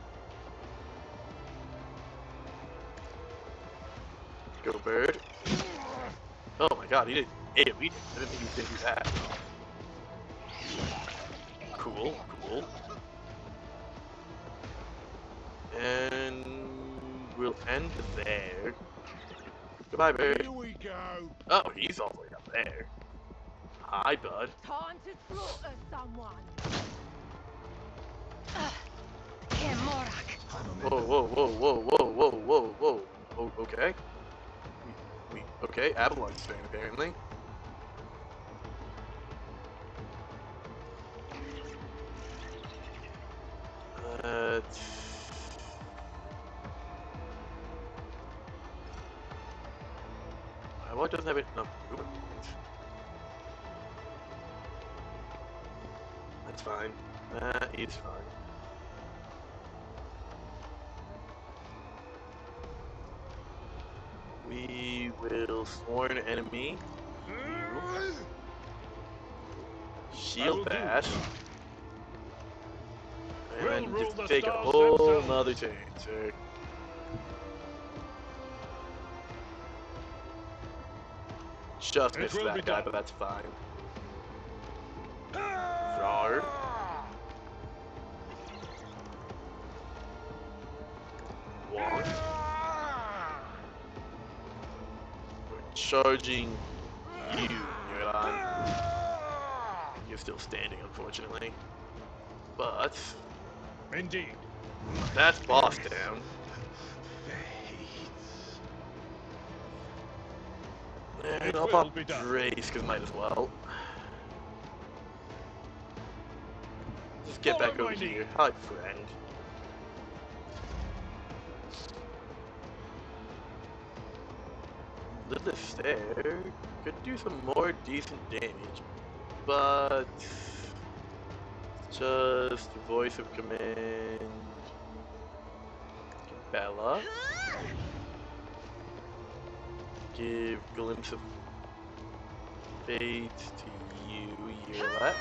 Go bird. Oh my god, he did AoE. I didn't think he was gonna do that. Cool, cool. And we'll end there. Goodbye, bird. Here we go. Oh, he's all the way up there. Hi, bud. Time to slaughter someone. Kemorak. I'm a Whoa, member. whoa, whoa, whoa, whoa, whoa, whoa, whoa. Oh, okay. Okay, Avalon's turn, apparently. Why doesn't have enough movement points? That's fine. That is fine. We will sworn enemy. You. Shield bash. And We'll then rule just the take a stars whole themselves. nother turn, sir. Just It missed will be that guy, done. but that's fine. Rawr. Wonk. We're charging you, Neuron. You're still standing, unfortunately. But Indeed. that's boss down. And It I'll will pop be done. Brace, because might as well. Just get Follow back my over lead. here. Hi, friend. Little Stare could do some more decent damage, but just voice of command. Bella. Give glimpse of fate to you, Yearlet.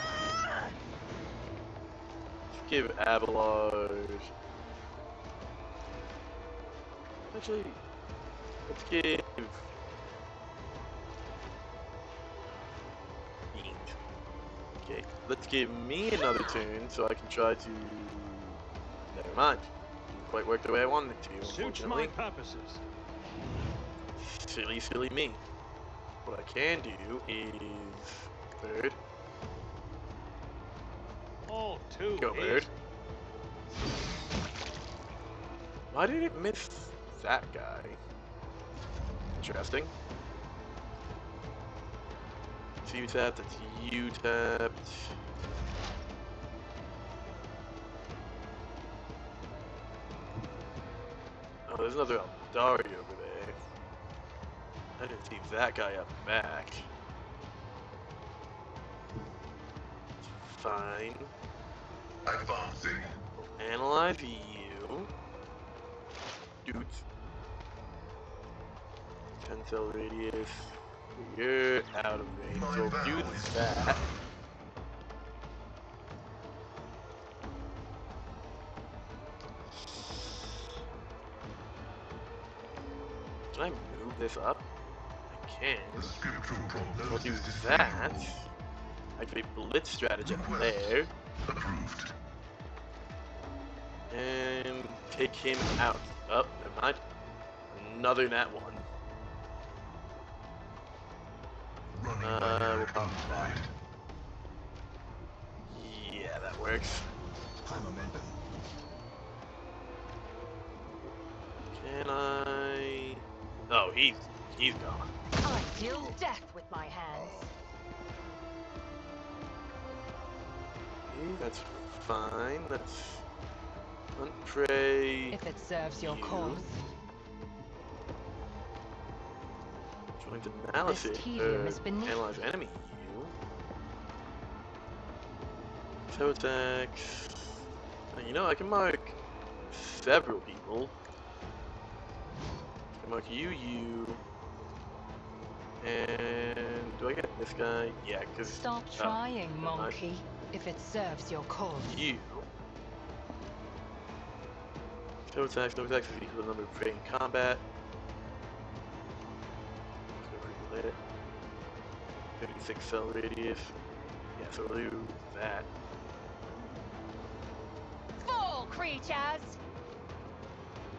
Give Abelard. Actually, let's give Fiend. Okay, let's give me another turn so I can try to. Never mind. Didn't quite work the way I wanted it to, Suits unfortunately. my purposes. Silly, silly me. What I can do is bird. All too Go bird. easy. Why did it miss that guy? Interesting. Two tapped, that's you tapped. Oh, there's another Eldari over there. I didn't see that guy up back. It's fine. Advancing. We'll analyze you. Dudes. 10 cell radius. You're out of range, so do that. Can I move this up? I can. The scriptural I'll do prognosis is that. favorable. Activate Blitz Stratagem Request. there. Approved. And take him out. Oh, never Never mind. Another nat 1. Running by We'll Eric pop that. right. Yeah, that works. High momentum. Can I... Oh, he's gone. I deal death with my hands. Okay, that's fine. Let's hunt prey. If it serves your You. cause. Joint analysis. tedium is beneath Analyze me. enemy. You. So attacks. You know, I can mark several people. I can mark you. And do I get this guy? Yeah, because Stop trying, monkey. If it serves your cause. you. No attacks is equal to the number of prey in combat. Let's go for 56 cell radius. Yeah, so we'll do that. Fall, creatures!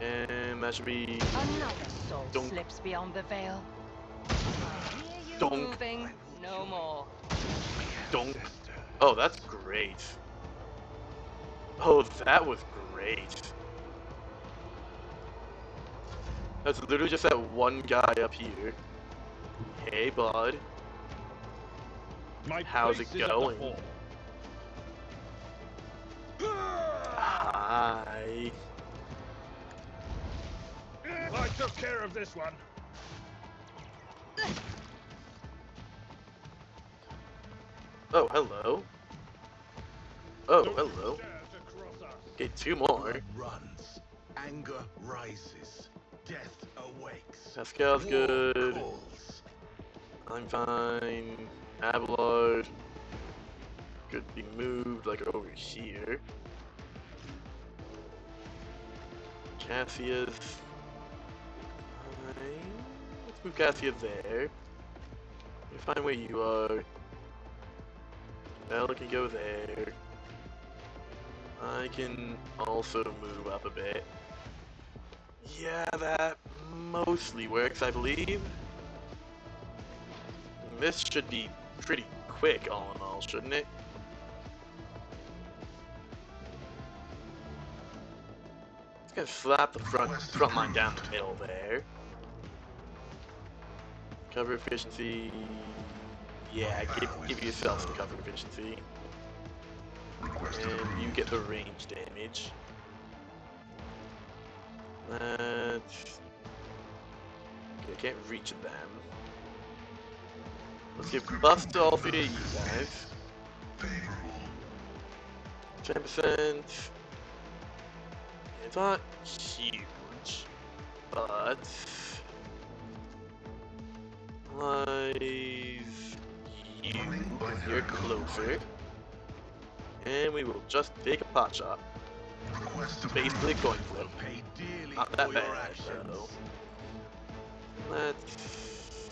And that should be Another soul Donk. slips beyond the veil. I hear you Donk. moving. No more. donk. Oh, that's great. Oh, that was great. That's literally just that one guy up here. Hey, bud. My How's place it is at the going? fore. Hi. I took care of this one. Oh, hello. Oh, Don't hello. dare to cross us. Okay, 2 more. Blood runs. Anger rises. Death awakes. Pascal's War good. calls. I'm fine. Abelard could be moved like over here. Cassius. Fine. Let's move Cassius there. Let me find where you are. Bella can go there. I can also move up a bit. Yeah, that mostly works, I believe. This should be pretty quick, all in all, shouldn't it? Just gonna slap the front line down the middle there. Cover efficiency. Yeah, give yourself some cover efficiency. And you get the range damage. That's... Okay, I can't reach them. Let's give buffs to all 3 of you guys. Favorable. 10%. It's not huge, but lies you, you're closer, and we will just take a pot shot. Request Basically, coin flip. Pay dearly Not for that your bad, actions. though. Let's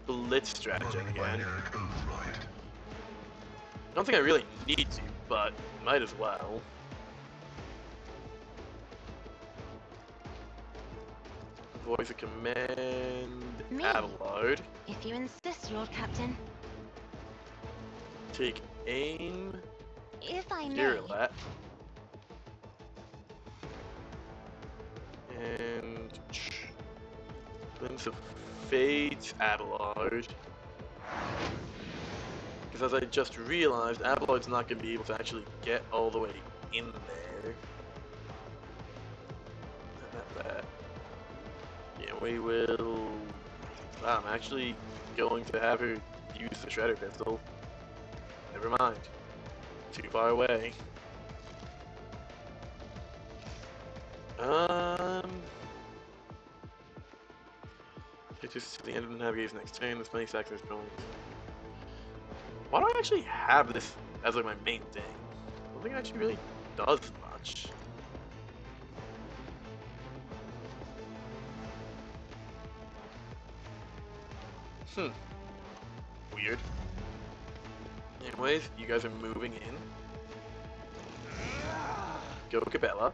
blitz stratagem Running by again. Eric right. I don't think I really need to, but might as well. Voice of command, Me? Abelard. If you insist, Lord Captain. Take aim, If I may. Dirilat. And Glimpse of Fate, Abelard. Because as I just realized, Abelard's not going to be able to actually get all the way in there. That. Yeah, we will... Wow, I'm actually going to have her use the Shredder Pistol. Never mind. Too far away. Get this to the end of the navigator's next turn. This many seconds going. Why do I actually have this as like my main thing? I don't think it actually really does much. Weird. Anyways, you guys are moving in. Go Cabela.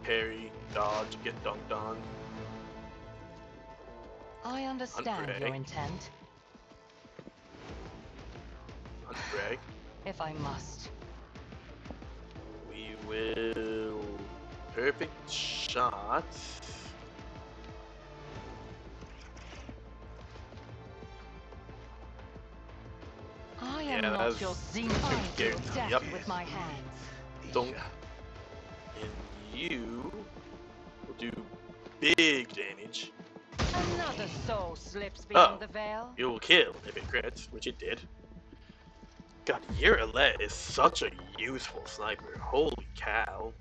parry, dodge, get dunked on. I understand Andre. your intent, Andre. if I must. We will... Perfect shot. I Yeah, am not that's your Xeno. I deal guaranteed. death Yep. with my hands. Dunk. And you will do big damage. Another soul slips Oh. beyond the veil. It will kill if it crits, which it did. God, Yuralet is such a useful sniper. Holy cow.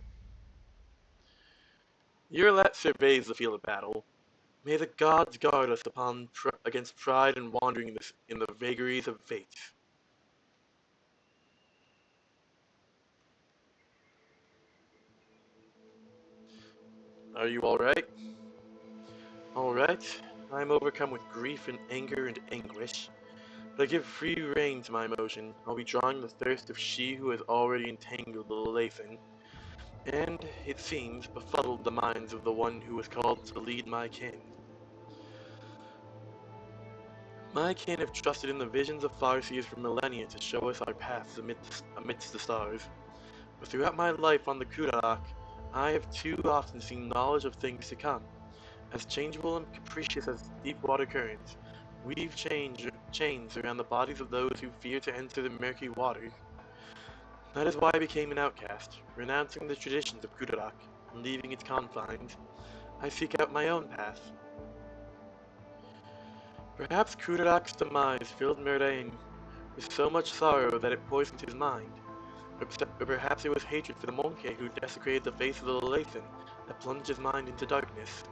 Yuralet surveys the field of battle. May the gods guard us against pride and wandering in the vagaries of fate. Are you alright? Alright. I am overcome with grief and anger and anguish. But I give free rein to my emotion. I'll be drawing the thirst of she who has already entangled the Lelathan, and, it seems, befuddled the minds of the one who was called to lead my kin. My kin have trusted in the visions of Farseers for millennia to show us our paths amidst the stars. But throughout my life on the Kudarak, I have too often seen knowledge of things to come. As changeable and capricious as deep water currents, weave chains around the bodies of those who fear to enter the murky waters. That is why I became an outcast, renouncing the traditions of Kudarak and leaving its confines. I seek out my own path. Perhaps Kudarak's demise filled Murdain with so much sorrow that it poisoned his mind. Or perhaps it was hatred for the Monke who desecrated the face of the Lelathan that plunged his mind into darkness.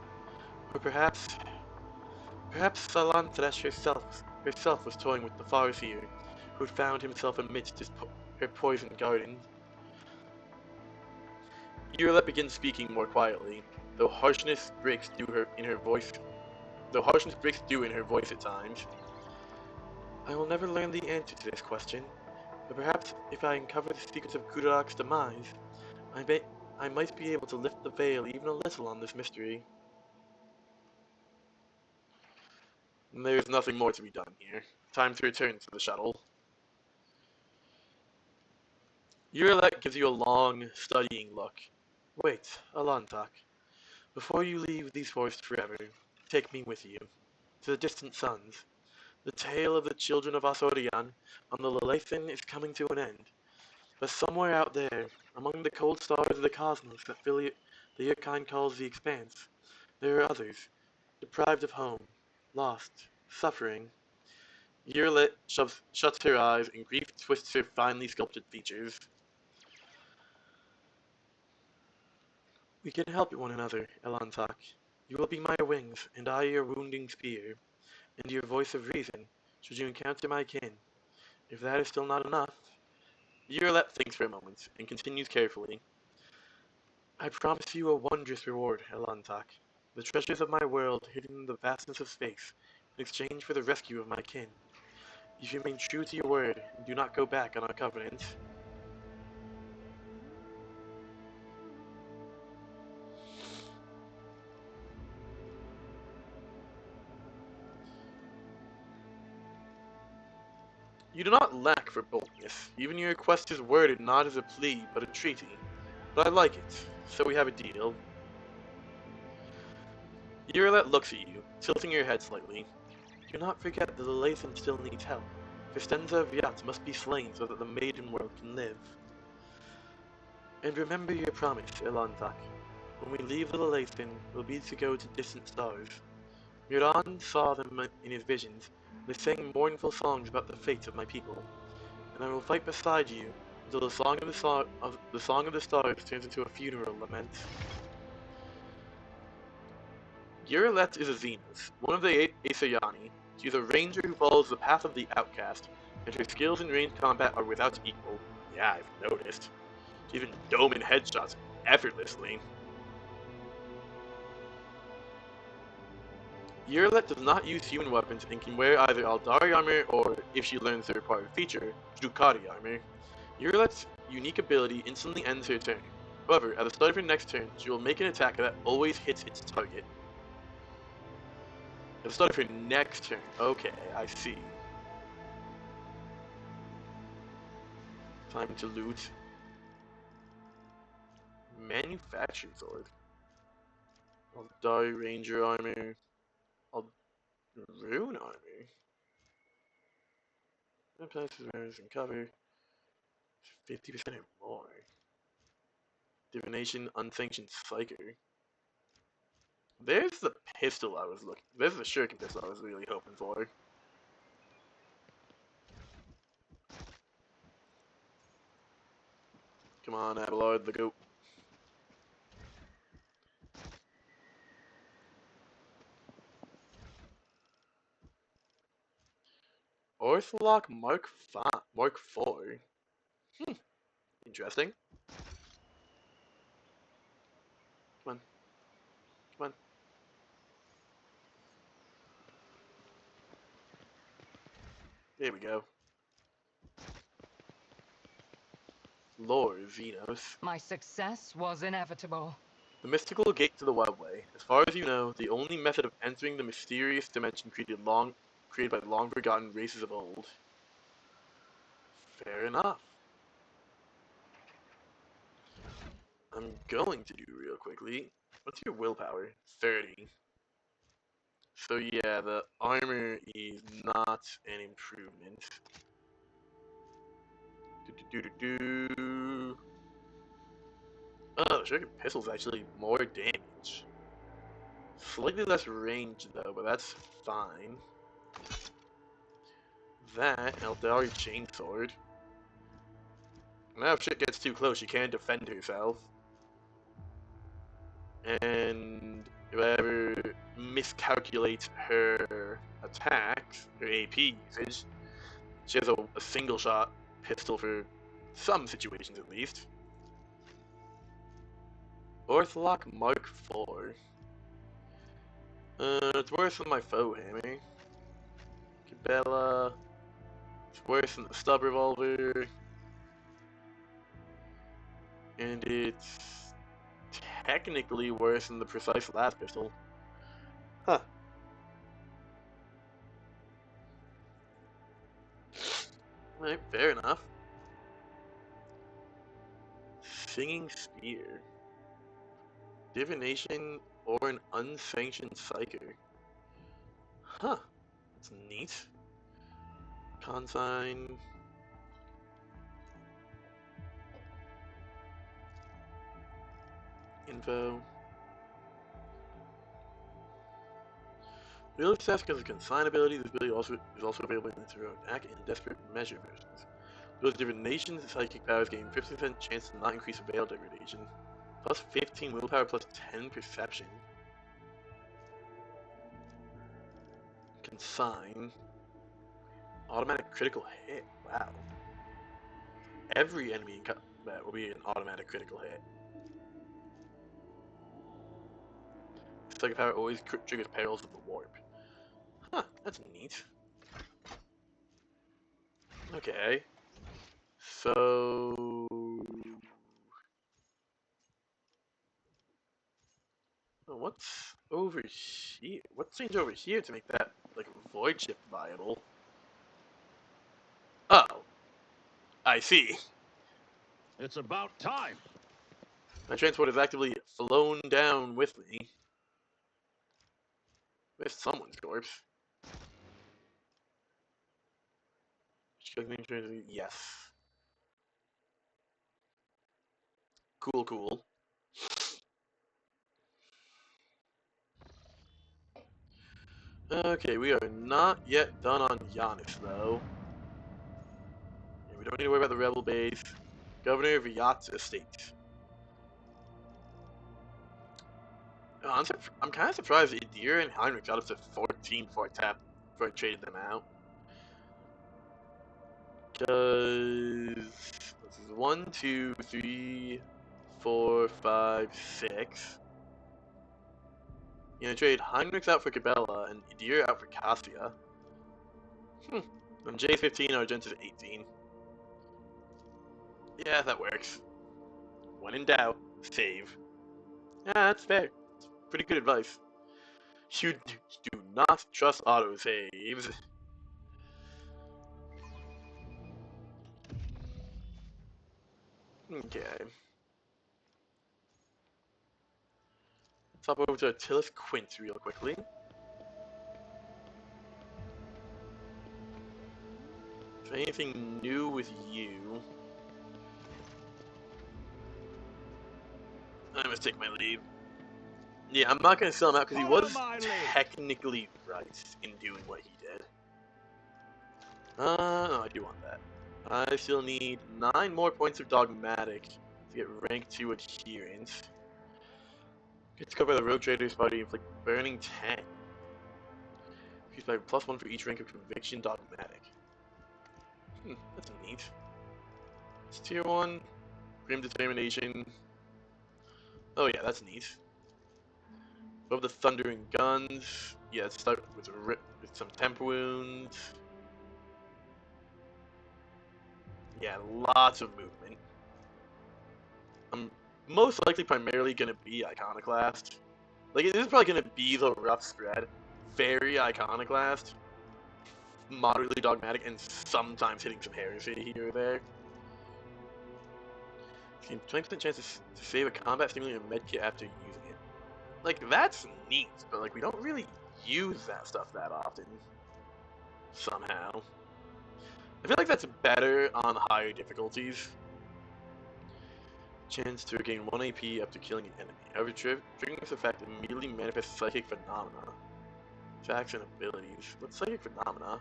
Or perhaps Salanthresh herself was toying with the Farseer, who had found himself amidst her poisoned garden. Yuralet begins speaking more quietly, though harshness breaks through in her voice at times. I will never learn the answer to this question, but perhaps if I uncover the secrets of Kudarak's demise, I might be able to lift the veil even a little on this mystery. There's nothing more to be done here. Time to return to the shuttle. Yuralet gives you a long, studying look. Wait, Alantak. Before you leave these forests forever, take me with you, to the distant suns. The tale of the children of Asorian on the Lelathan is coming to an end. But somewhere out there, among the cold stars of the cosmos that your kind calls the expanse, there are others, deprived of home, lost, suffering. Yuralet shuts her eyes and grief twists her finely sculpted features. We can help one another, Elantak. You will be my wings, and I your wounding spear, and your voice of reason, should you encounter my kin. If that is still not enough... Yuralet thinks for a moment, and continues carefully. I promise you a wondrous reward, Elantak. The treasures of my world hidden in the vastness of space, in exchange for the rescue of my kin. If you remain true to your word, and do not go back on our covenant... You do not lack for boldness. Even your request is worded not as a plea, but a treaty. But I like it, so we have a deal. Yuralet looks at you, tilting your head slightly. Do not forget that the Lelathan still needs help. Fistenza of Yat must be slain so that the maiden world can live. And remember your promise, Elantak. When we leave the Lelathan, we'll be to go to distant stars. Muran saw them in his visions. They sang mournful songs about the fate of my people. And I will fight beside you until the song of the stars turns into a funeral lament. Yuralet is a Xenos, one of the Aesayani. She is a ranger who follows the path of the outcast, and her skills in ranged combat are without equal. Yeah, I've noticed. She even dome and headshots effortlessly. Yuralet does not use human weapons and can wear either Aldari armor or, if she learns the required feature, Drukari armor. Yuralet's unique ability instantly ends her turn. However, at the start of your next turn, you will make an attack that always hits its target. At the start of your next turn. Okay, I see. Time to loot. Manufactured sword. Aldari Ranger armor. Rune armor. Sometimes and cover. 50% or more. Divination, unsanctioned psyker. There's the pistol I was looking. There's the shuriken pistol I was really hoping for. Come on, Abelard the goat. Ortholok Mark 5, Mark 4. Interesting. Come on. Come on. There we go. Lore Xenos. My success was inevitable. The mystical gate to the webway. As far as you know, the only method of entering the mysterious dimension created by long forgotten races of old. Fair enough. I'm going to do real quickly. What's your willpower? 30. So yeah, the armor is not an improvement. Oh, the shuriken pistol's actually more damage. Slightly less range though, but that's fine. That, Eldari Chainsword. Now if shit gets too close, she can't defend herself. And whoever miscalculates her attacks, her AP usage, she has a single shot pistol for some situations at least. Ortholok Mark 4. It's worse than my foe hammer. Cabela. It's worse than the stub revolver. And it's technically worse than the precise last pistol. Huh. Alright, fair enough. Singing Spear. Divination or an unsanctioned psyker. Huh. That's neat. Consign. Info. Real success because of consign ability. This ability is also available in its heroic act and desperate measure versions. Those divinations and psychic powers gain 50% chance to not increase veil degradation. Plus 15 willpower, plus 10 perception. Consign. Automatic critical hit. Wow. Every enemy in combat will be an automatic critical hit. Psychic power always triggers perils of the warp. Huh, that's neat. Okay. So... what's over here? What's changed over here to make that, like, void shift viable? Oh. I see. It's about time. My transport is actively flown down with me. With someone's corpse. Yes. Cool, cool. Okay, we are not yet done on Giannis, though. And we don't need to worry about the rebel base. Governor of Yacht's estate. I'm kind of surprised Idir and Heinrich got up to 14 before I traded them out. Because this is 1, 2, 3, 4, 5, 6. You know, trade Heinrichs out for Cabela and Idir out for Cassia. And J15, Argentus 18. Yeah, that works. When in doubt. save. Yeah, that's fair. Pretty good advice. You do not trust autosaves. Okay. Let's hop over to Tillis Quint real quickly. Is there anything new with you? I must take my leave. Yeah, I'm not gonna sell him out because he Follow was my lead. technically right in doing what he did. No, I do want that. I still need 9 more points of dogmatic to get rank 2 adherence. Gets covered by the rogue trader's body inflict burning 10. Increased by +1 for each rank of conviction dogmatic. That's neat. It's tier 1. Grim determination. Oh yeah, that's neat. Above the thundering guns. Yeah, let's start with some temp wounds. Yeah, lots of movement. I'm most likely primarily gonna be iconoclast. Like, this is probably gonna be the rough spread. Very iconoclast, moderately dogmatic, and sometimes hitting some heresy here or there. 20% chance to save a combat stimulating medkit after using it. Like, that's neat, but like we don't really use that stuff that often. Somehow. I feel like that's better on higher difficulties. Chance to regain 1 AP after killing an enemy. However, triggering this effect immediately manifests psychic phenomena. Facts and abilities. What's psychic phenomena?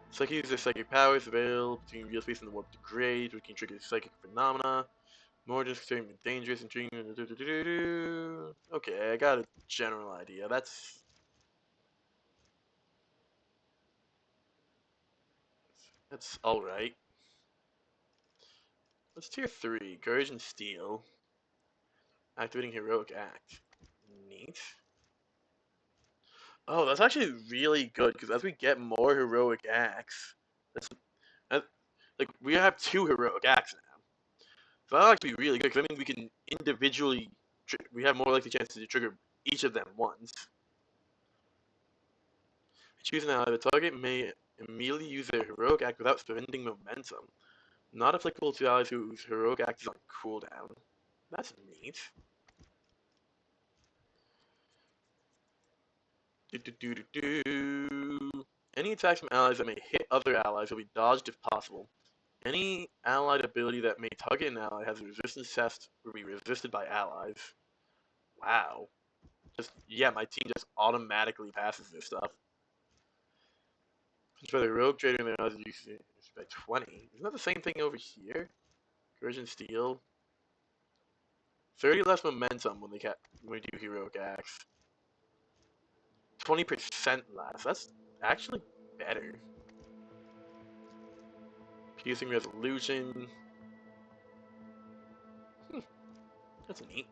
Psychic uses psychic powers available between real space and the warp degrade, which can trigger psychic phenomena. More disconcerting and dangerous and triggering. Okay, I got a general idea. That's alright. What's tier 3? Courage and Steel. Activating Heroic Act. Neat. Oh, that's actually really good, because as we get more Heroic Acts, like, we have 2 Heroic Acts now. So that'll actually be really good, because I mean we can individually, we have more likely chances to trigger each of them once. Choose an ally. The target may immediately use their Heroic Act without spending momentum. Not applicable to allies whose Heroic Act is on cooldown. That's neat. Any attacks from allies that may hit other allies will be dodged if possible. Any allied ability that may target an ally has a resistance test will be resisted by allies. Wow. Yeah, my team just automatically passes this stuff. For the rogue trader in their allies, you can by 20. Isn't that the same thing over here? Courage and Steel. 30 less momentum when we do heroic acts. 20% less. That's actually better. Piercing resolution. That's neat.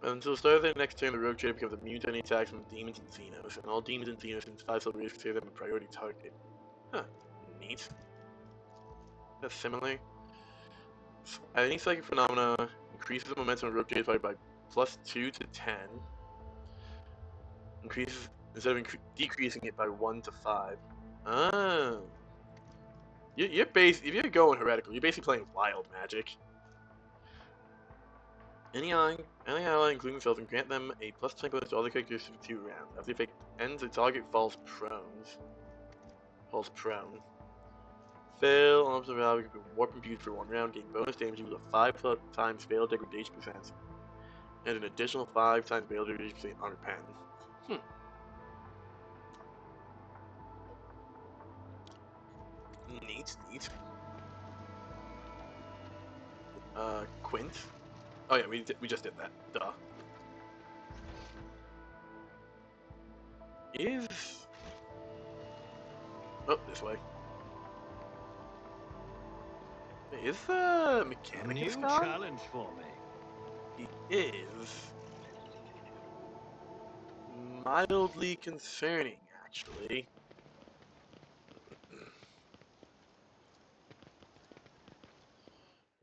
Until the start of their next turn, the rogue trader becomes immune to any attacks from demons and Xenos, and all demons and Xenos in 5 celebrities consider them a priority target. Huh. Neat. That's similar. Any psychic phenomena increases the momentum of rogue trader's fight by +2 to 10. Increases instead of decreasing it by 1 to 5. Ah. If you're going heretical, you're basically playing wild magic. Any ally, including themselves, can grant them a +10 bonus to all their characters for 2 rounds. After the effect ends, the target falls prone. Fail on opposite value, you can warp impede for 1 round, gain bonus damage equal to 5 times fail degradation percent, and an additional 5 times fail degradation percent on pen. Neat. Quint. Oh yeah, we just did that. Duh. This way. Is the mechanic New gone? challenge for me. He is mildly concerning, actually.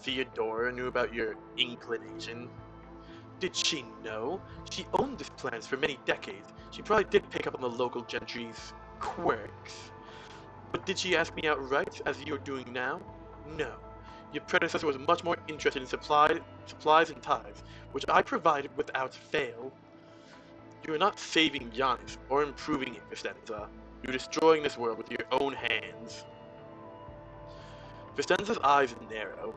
Theodora knew about your inclination? Did she know? She owned this planet for many decades. She probably did pick up on the local gentry's quirks. But did she ask me outright, as you're doing now? No. Your predecessor was much more interested in supplies and ties, which I provided without fail. You are not saving Giannis or improving it, Vistenza. You're destroying this world with your own hands. Vistenza's eyes narrow.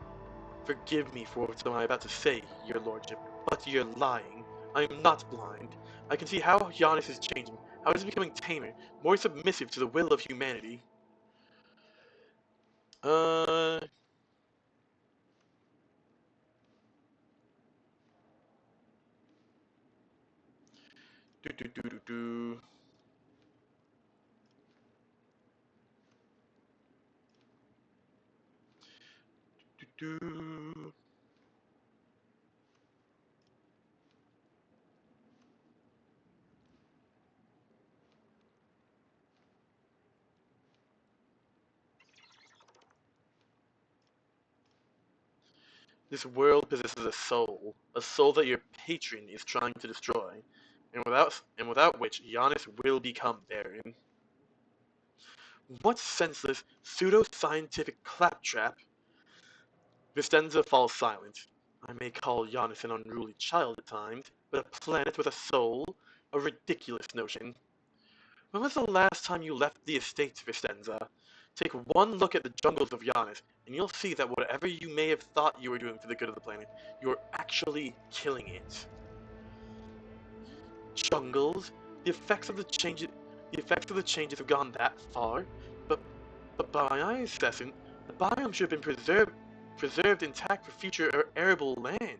Forgive me for what I'm about to say, your lordship, but you're lying. I am not blind. I can see how Giannis is changing, how he's becoming tamer, more submissive to the will of humanity. Uh... Do do do do do. Do do. This world possesses a soul that your patron is trying to destroy, and without which Giannis will become barren. What senseless, pseudo-scientific claptrap? Vistenza falls silent. I may call Giannis an unruly child at times, but a planet with a soul? A ridiculous notion. When was the last time you left the estates, Vistenza? Take one look at the jungles of Giannis, and you'll see that whatever you may have thought you were doing for the good of the planet, you're actually killing it. Jungles? The effects of the changes have gone that far, but by my assessment, the biome should have been preserved intact for future arable land.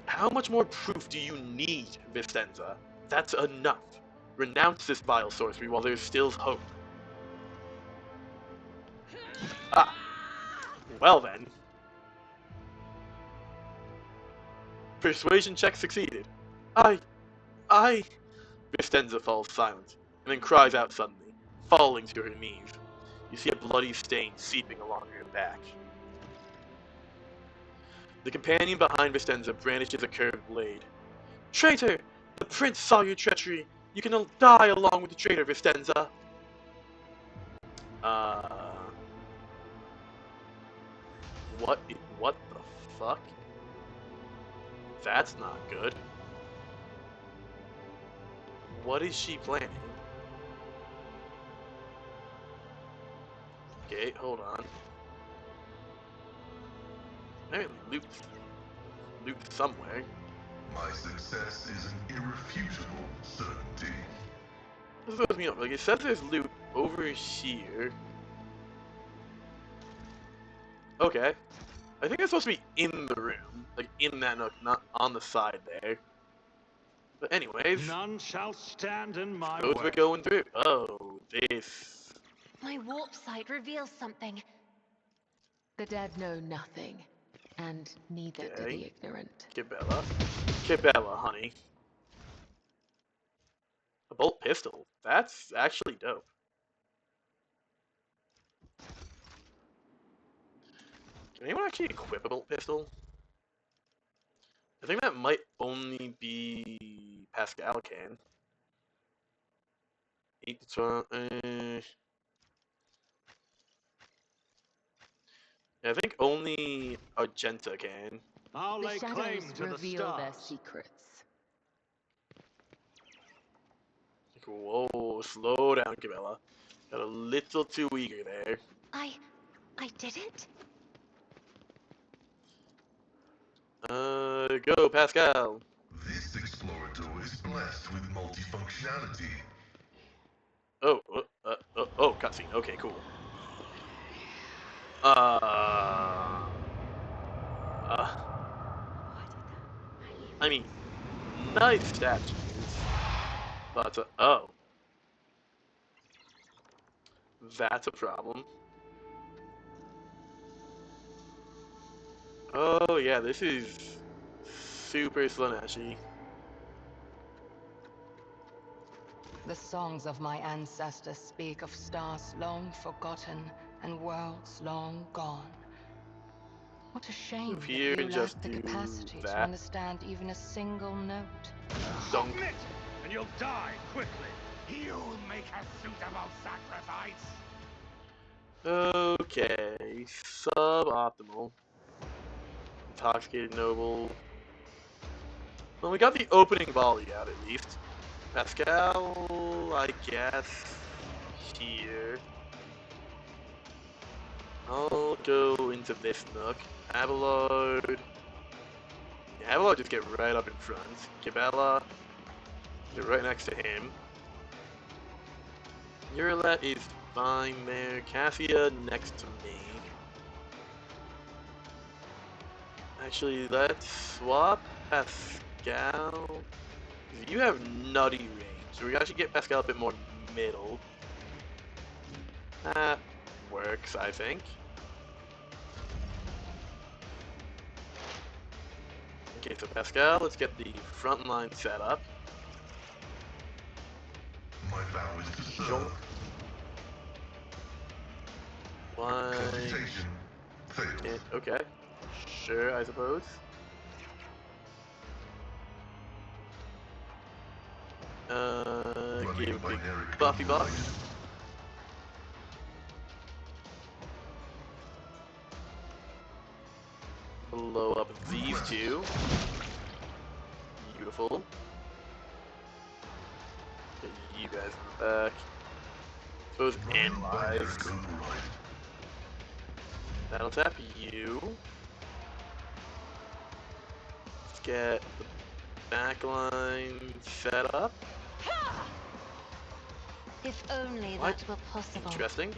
How much more proof do you need, Vistenza? That's enough. Renounce this vile sorcery while there's still hope. Ah, well then. Persuasion check succeeded. I... Vistenza falls silent, and then cries out suddenly, falling to her knees. You see a bloody stain seeping along her back. The companion behind Vistenza brandishes a curved blade. Traitor! The prince saw your treachery! You can die along with the traitor, Vistenza! What the fuck? That's not good. What is she planning? Okay, hold on. Maybe loot somewhere. My success is an irrefutable certainty. This throws me up. Like, it says there's loot over here. Okay. I think it's supposed to be in the room. Like, in that nook, not on the side there. But anyways. None shall stand in my Those way. we're going through. Oh, this. My warp sight reveals something. The dead know nothing, and neither do Okay. the ignorant. Kibella. Kibella, honey. A bolt pistol. That's actually dope. Can anyone actually equip a bolt pistol? I think that might only be Pascal can. 8 to 12. I think only Argenta can. I'll The lay claim shadows to the reveal their stars. secrets. Whoa, slow down, Cabela. Got a little too eager there. I didn't? Go, Pascal. This explorator is blessed with multifunctionality. Oh, cutscene. Okay, cool. I mean, nice statues, but oh, that's a problem. Oh yeah, this is super Slaneshi. The songs of my ancestors speak of stars long forgotten and worlds long gone. What a shame Move that here you and lack just the do capacity to that. understand even a single note. Dunk. Submit, and you'll die quickly. You make a suitable sacrifice. Okay, suboptimal. Intoxicated noble. Well, we got the opening volley out at least. Pascal, I guess, here. I'll go into this nook. Abelard. Yeah, Abelard just get right up in front. Cabela, get right next to him. Urilet is fine there. Cassia next to me. Actually, let's swap Pascal. You have nutty range, so we actually get Pascal a bit more middle. That works, I think. Okay, so Pascal, let's get the front line set up. My vow is to serve. Jump. Why? Computation failed. Okay. Sure, I suppose. Give a big buffy buff. Blow up these two. Beautiful. Get you guys in the back. Suppose analyze. That'll tap you. Let's get the back line set up. If only What? that were possible. Interesting.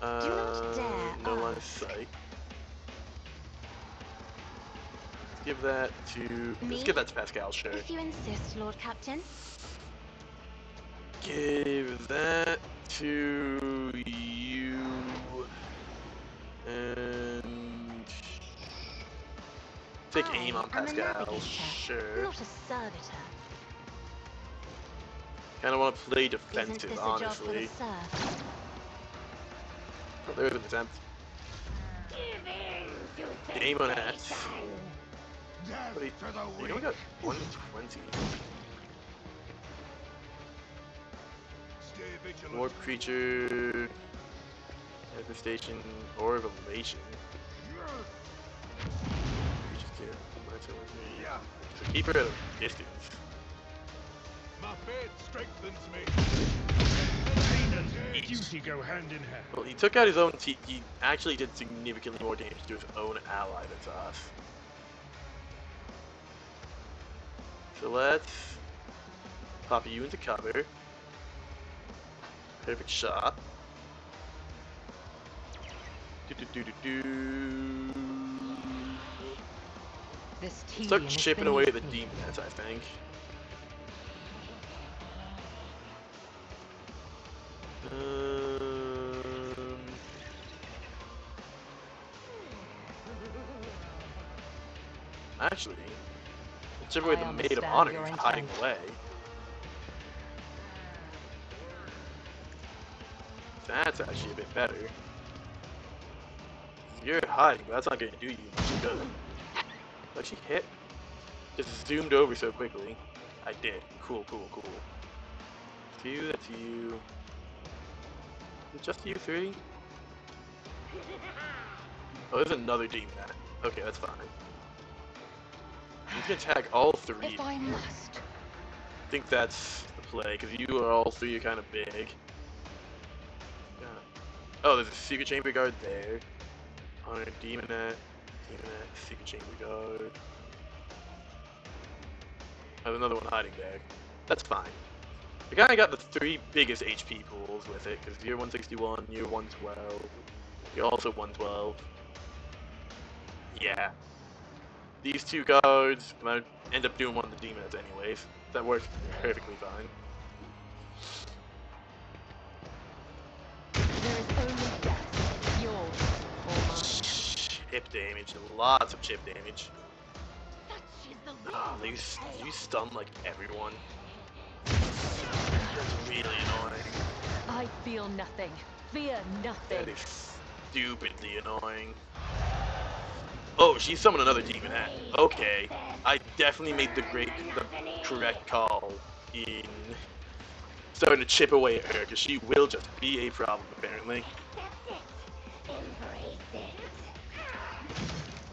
not dare No line of ask. sight. Let's give that to. Me? Let's give that to Pascal, sure. If you insist, Lord Captain. Give that to you. And take aim on I'm a Pascal, navigator, sure. not a servitor. Kind of want to play Isn't defensive, this a job for the honestly. serfs? Oh, there's an attempt. Aim on that. What he only got 120. Warp creature. Devastation or revelation. So keep her at a distance. My faith strengthens me. And duty go hand in hand. Well, he took out his own he actually did significantly more damage to his own ally than to us. So let's pop you into cover. Perfect shot. This Start tedium is chipping away at the beneath me. demons, I think. Actually, chip away I the Maid of understand Honor your is hiding intent. away. That's actually a bit better. You're hiding, but that's not going to do you much good. Actually hit. Just zoomed over so quickly. I did. Cool, cool, cool. That's you. Is it just you three? Oh, there's another demon at it. Okay, that's fine. You can attack all three. If I must. I think that's the play, because you are all three are kind of big. Yeah. Oh, there's a secret chamber guard there. Honor, demonette, secret chamber guard. There's another one hiding there. That's fine. You kind of got the three biggest HP pools with it, because you're 161, you're 112, you're also 112. Yeah. These two guards, I'm gonna end up doing one of the demons anyways. That works perfectly fine. There is only death, yours or mine. Chip damage, lots of chip damage. Such is Oh, you stun like everyone. That's really annoying. I feel nothing. Fear nothing. That is stupidly annoying. Oh, she summoned another demon. Okay, I definitely made the correct call in starting to chip away at her, because she will just be a problem, apparently.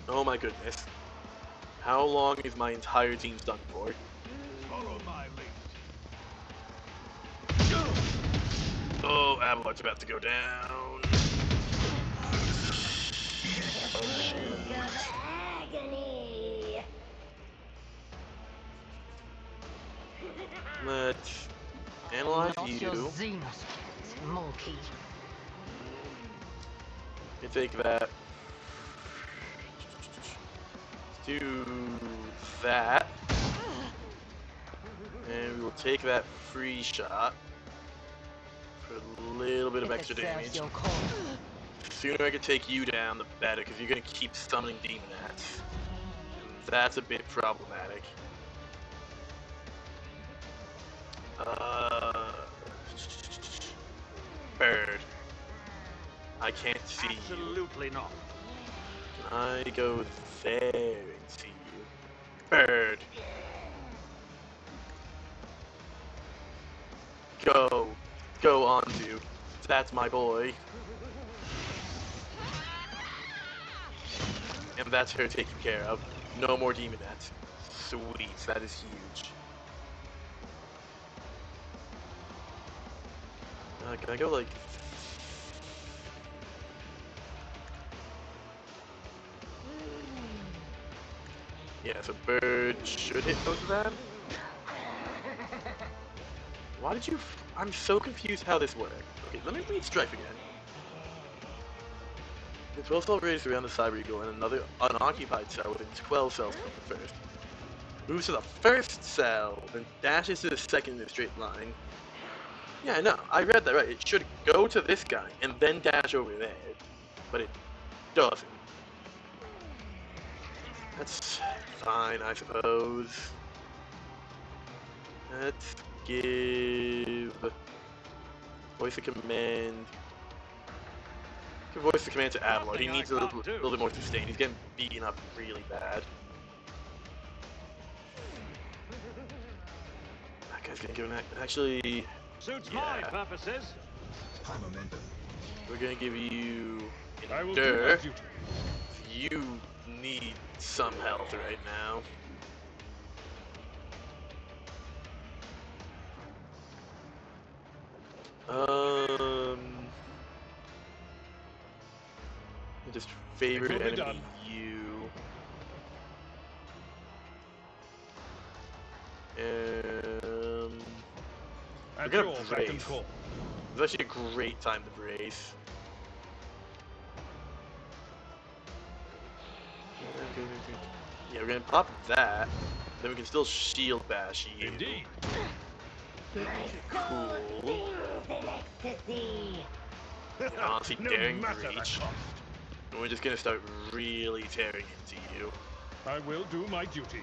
Oh my goodness. How long is my entire team stunned for? Follow my lead. Oh, Avalon's about to go down. Oh, shoot. Let's analyze Not you. your Xenos, monkey. You take that. Let's do that. And we will take that free shot for a little bit of If extra it serves damage. your cause. The sooner I can take you down, the better, because you're going to keep summoning demonats. And that's a bit problematic. Bird. I can't see you. Absolutely not. Can I go there and see you? Bird. Go. Go on, dude. That's my boy. And that's her taken care of. No more demonettes. Sweet, that is huge. Can I go like... Yeah, so bird should hit both of them. Why did you... I'm so confused how this worked. Okay, let me read Strife again. The 12 cell raised around the Cyber Eagle and another unoccupied cell within 12 cells from the first. Moves to the first cell, then dashes to the second in a straight line. Yeah, I know. I read that right. It should go to this guy and then dash over there. But it doesn't. That's fine, I suppose. Let's give voice of command. Give voice of command to Avalon. He needs a little bit more sustain. He's getting beaten up really bad. That guy's gonna give an actually. Suits Yeah. my purposes. High momentum. We're gonna give you I will do my endure. duty. You need some health right now. Just favorite It will be enemy, done. you. At gonna your beck and brace. call. It's actually a great time to brace. Yeah, we're gonna pop that. Then we can still shield bash you. Indeed. Cool. Yeah, honestly, No daring matter the breach. cost. And we're just gonna start really tearing into you. I will do my duty.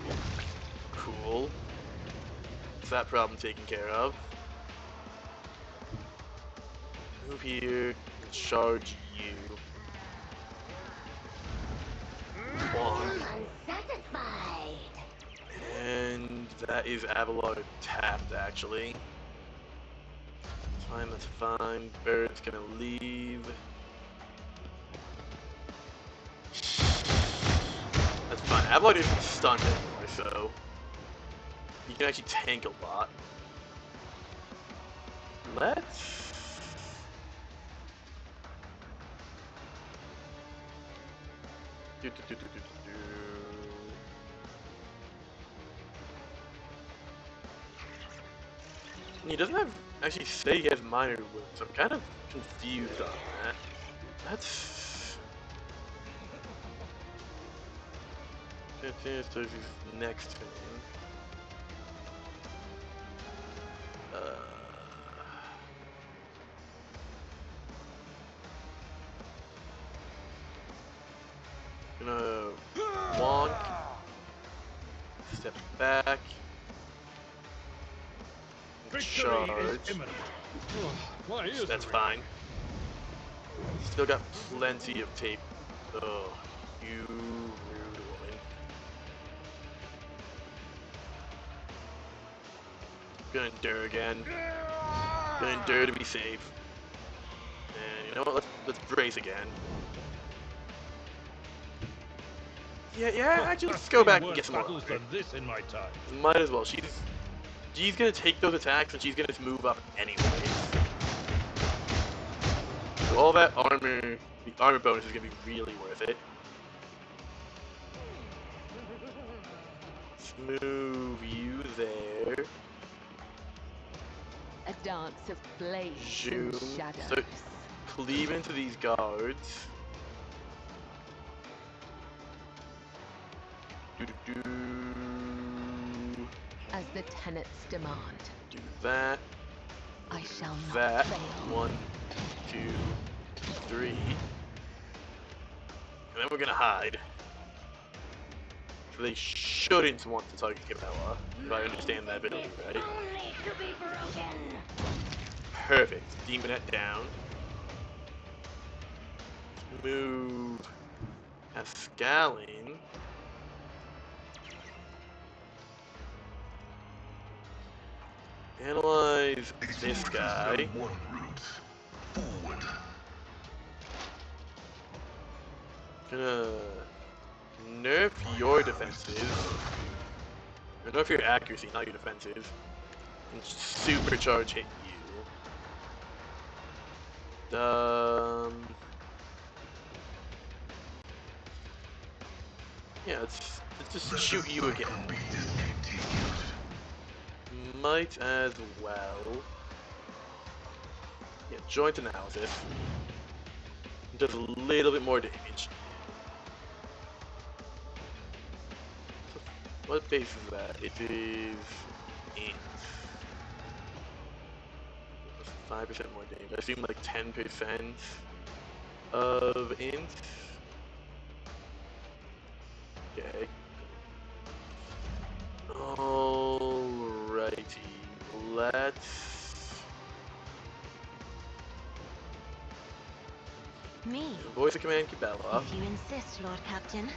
Cool. Is that problem taken care of? Move here and charge you. One. And that is Avalar tapped, actually. Fine, that's fine. Bird's gonna leave. That's fine. Avalar isn't stunned anymore, so he can actually tank a lot. Let's... He doesn't have actually say he has minor wounds. I'm kind of confused on that. That's his next thing. Gonna wonk. Step back. Victory Charge. is imminent. Oh, why is That's the fine. Still got plenty of tape. Oh, you rude woman. Gonna endure again. Gonna endure to be safe. And you know what? Let's brace again. Yeah. Actually, let's go back and get some more battles armor. than this in my time. Might as well. She's gonna take those attacks and she's gonna move up anyways. So all that armor, the armor bonus is gonna be really worth it. Let's move you there. A dance of flames Zoom. and shadows. Start cleaving into these guards. Do. As the tenets demand. Do that. I Do shall not that. fail. 1, 2, 3. And then we're gonna hide. So they shouldn't want to target Cabela, if I understand that ability right. Only to be broken. Perfect. Demonette down. Move Ascalon. Analyze this guy. One route forward. Gonna nerf your defenses. Or nerf your accuracy, not your defenses. And supercharge hit you. Yeah, let's just shoot you again. Might as well. Yeah, joint analysis. Does a little bit more damage. So what base is that? It is int. 5% more damage. I assume like 10% of int. Okay. Alrighty. Let's Me. voice of command Cabela. If you insist, Lord Captain.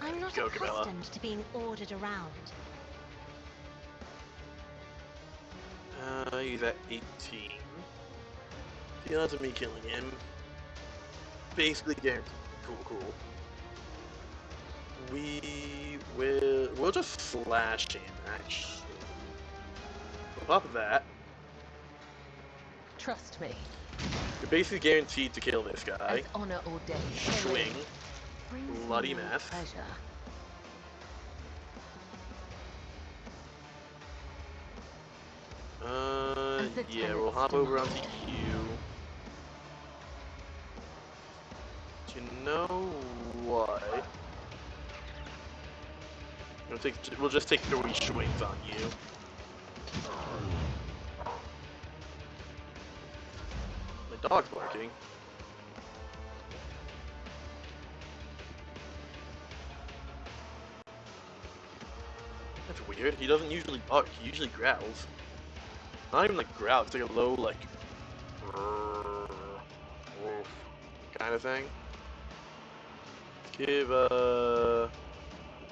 I'm not Go, Cabela. accustomed to being ordered around. He's at 18. The odds of me killing him basically guaranteed. Cool. We'll just slash him actually. On top of that, Trust me. you're basically guaranteed to kill this guy. As honor ordained. Swing. Brings me Bloody no mess. pleasure. Yeah, we'll hop over onto you. But you know what? We'll just take 3 swings on you. My dog's barking. That's weird. He doesn't usually bark. He usually growls. Not even like growl. It's like a low like kind of thing. Let's give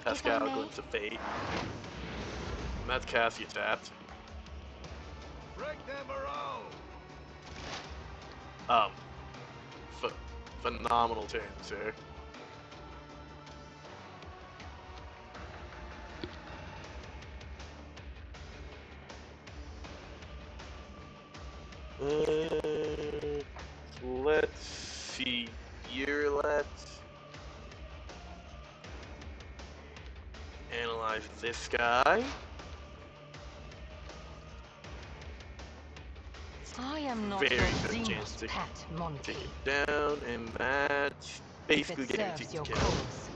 Pascal a glimpse of fate. And that's Cassia tapped. Break them around. Phenomenal turn, sir. Let's see here. Let's analyze this guy. I am not Very your good chance Zenith to pet, Monty. take it down, and that's basically If it guaranteed serves to your kill. cause.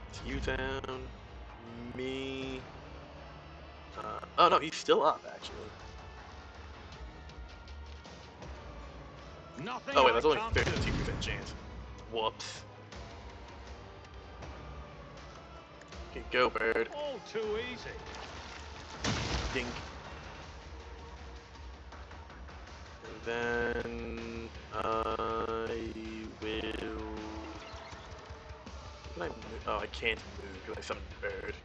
It's you down, me. Oh no, he's still up actually. Nothing Oh wait, I that's only can't do. 32% chance. Whoops. Okay, go bird. All too easy. Dink. And then I will. Can I move? Oh, I can't move because I summoned bird.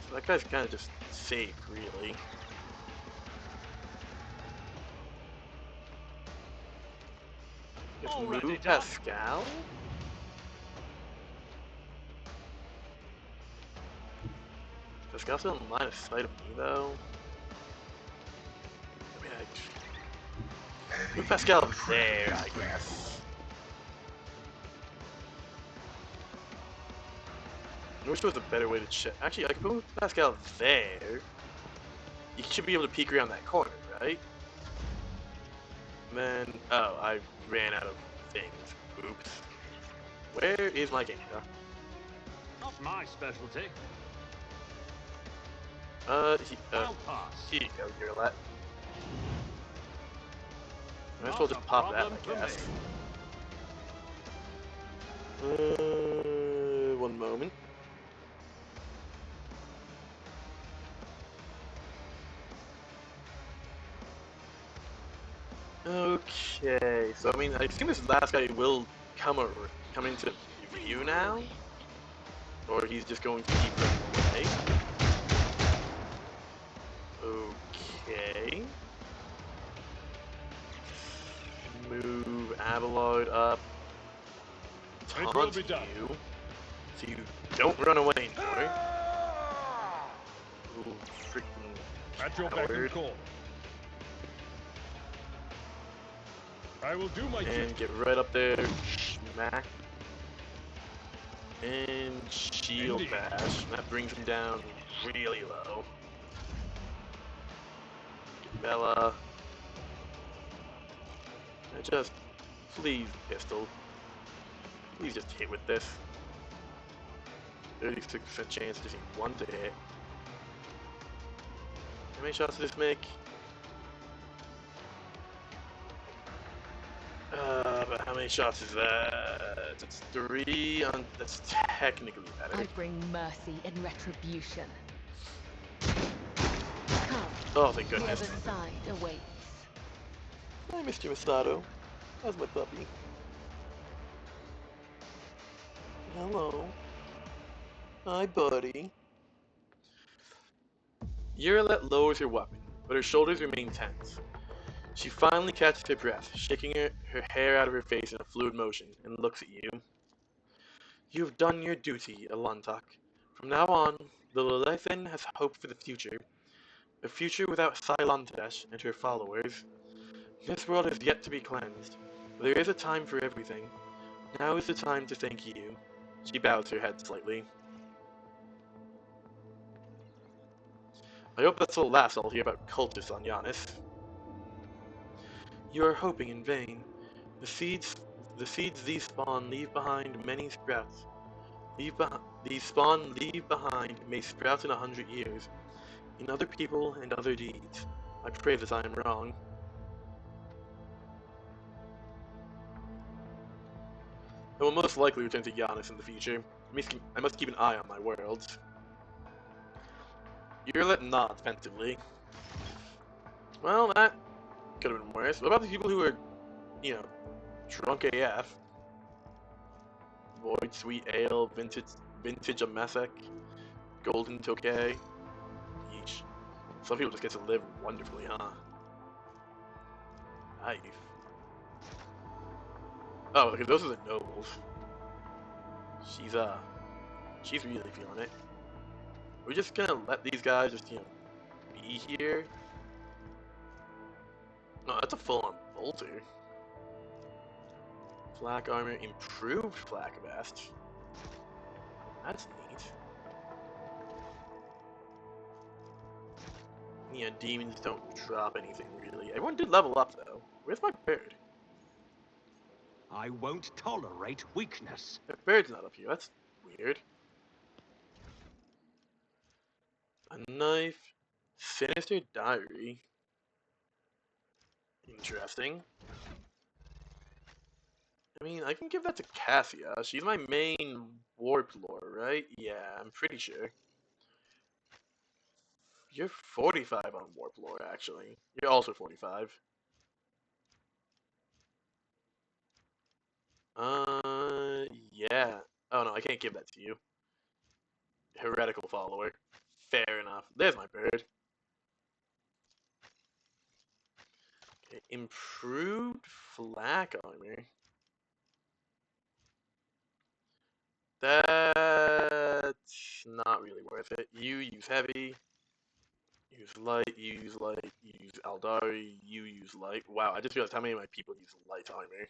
So that guy's kind of just safe, really. Just Already move done. Pascal. Pascal's still in line of sight of me, though. I mean, move Pascal there, I guess. I wish there was a better way to check. Actually, I could move Pascal there. You should be able to peek around that corner, right? And then, oh, I ran out of things. Oops. Where is my game? Not my specialty. I'll I'll pass. here you go, Eurlet. Might as Not well a just pop that, problem for I guess. me. One moment. Okay, so I mean, I assume this last guy will come into view now, or he's just going to keep running away. Okay. Move Abelard up. It will Taunt be done. you, so you don't run away anymore. Ooh, freaking At your beck and coward. call. I will do my duty. And get right up there, smack. And shield Indeed. bash. That brings him down really low. Bella. Just, please, pistol. Please just hit with this. 36% chance, just need one to hit. How many shots does this make? But how many shots is that? That's 3 on. That's technically better. I bring mercy and retribution. Come, Oh, thank the goodness. other side awaits. Hi, Mr. Masato. How's my puppy? Hello. Hi, buddy. Eurolet lowers her weapon, but her shoulders remain tense. She finally catches her breath, shaking her hair out of her face in a fluid motion, and looks at you. You have done your duty, Alontak. From now on, the Leviathan has hope for the future. A future without Silantesh and her followers. This world has yet to be cleansed. There is a time for everything. Now is the time to thank you. She bows her head slightly. I hope that's the last I'll hear about cultists on Giannis. You are hoping in vain. The seeds these spawn leave behind many sprouts. These spawn leave behind may sprout in 100 years, in other people and other deeds. I pray that I am wrong. I will most likely return to Giannis in the future. I must keep an eye on my worlds. Eurlet nods pensively. Well, that could have been worse. What about the people who are, you know, drunk AF? Void, Sweet Ale, Vintage Amethek, Golden Tokay. Yeesh. Some people just get to live wonderfully, huh? Nice. Oh, okay, those are the nobles. She's really feeling it. We're just gonna let these guys just, you know, be here. No, that's a full-on bolter. Flak armor, improved flak vest. That's neat. Yeah, demons don't drop anything really. Everyone did level up though. Where's my bird? I won't tolerate weakness. My bird's not up here. That's weird. A knife. Sinister Diary. Interesting. I mean, I can give that to Cassia. She's my main warp lore, right? Yeah, I'm pretty sure. You're 45 on warp lore, actually. You're also 45. Yeah. Oh no, I can't give that to you. Heretical follower. Fair enough. There's my bird. Okay, improved flak armor. That's not really worth it. You use heavy. Use light, you use light, you use Aldari, you use light. Wow, I just realized how many of my people use light armor.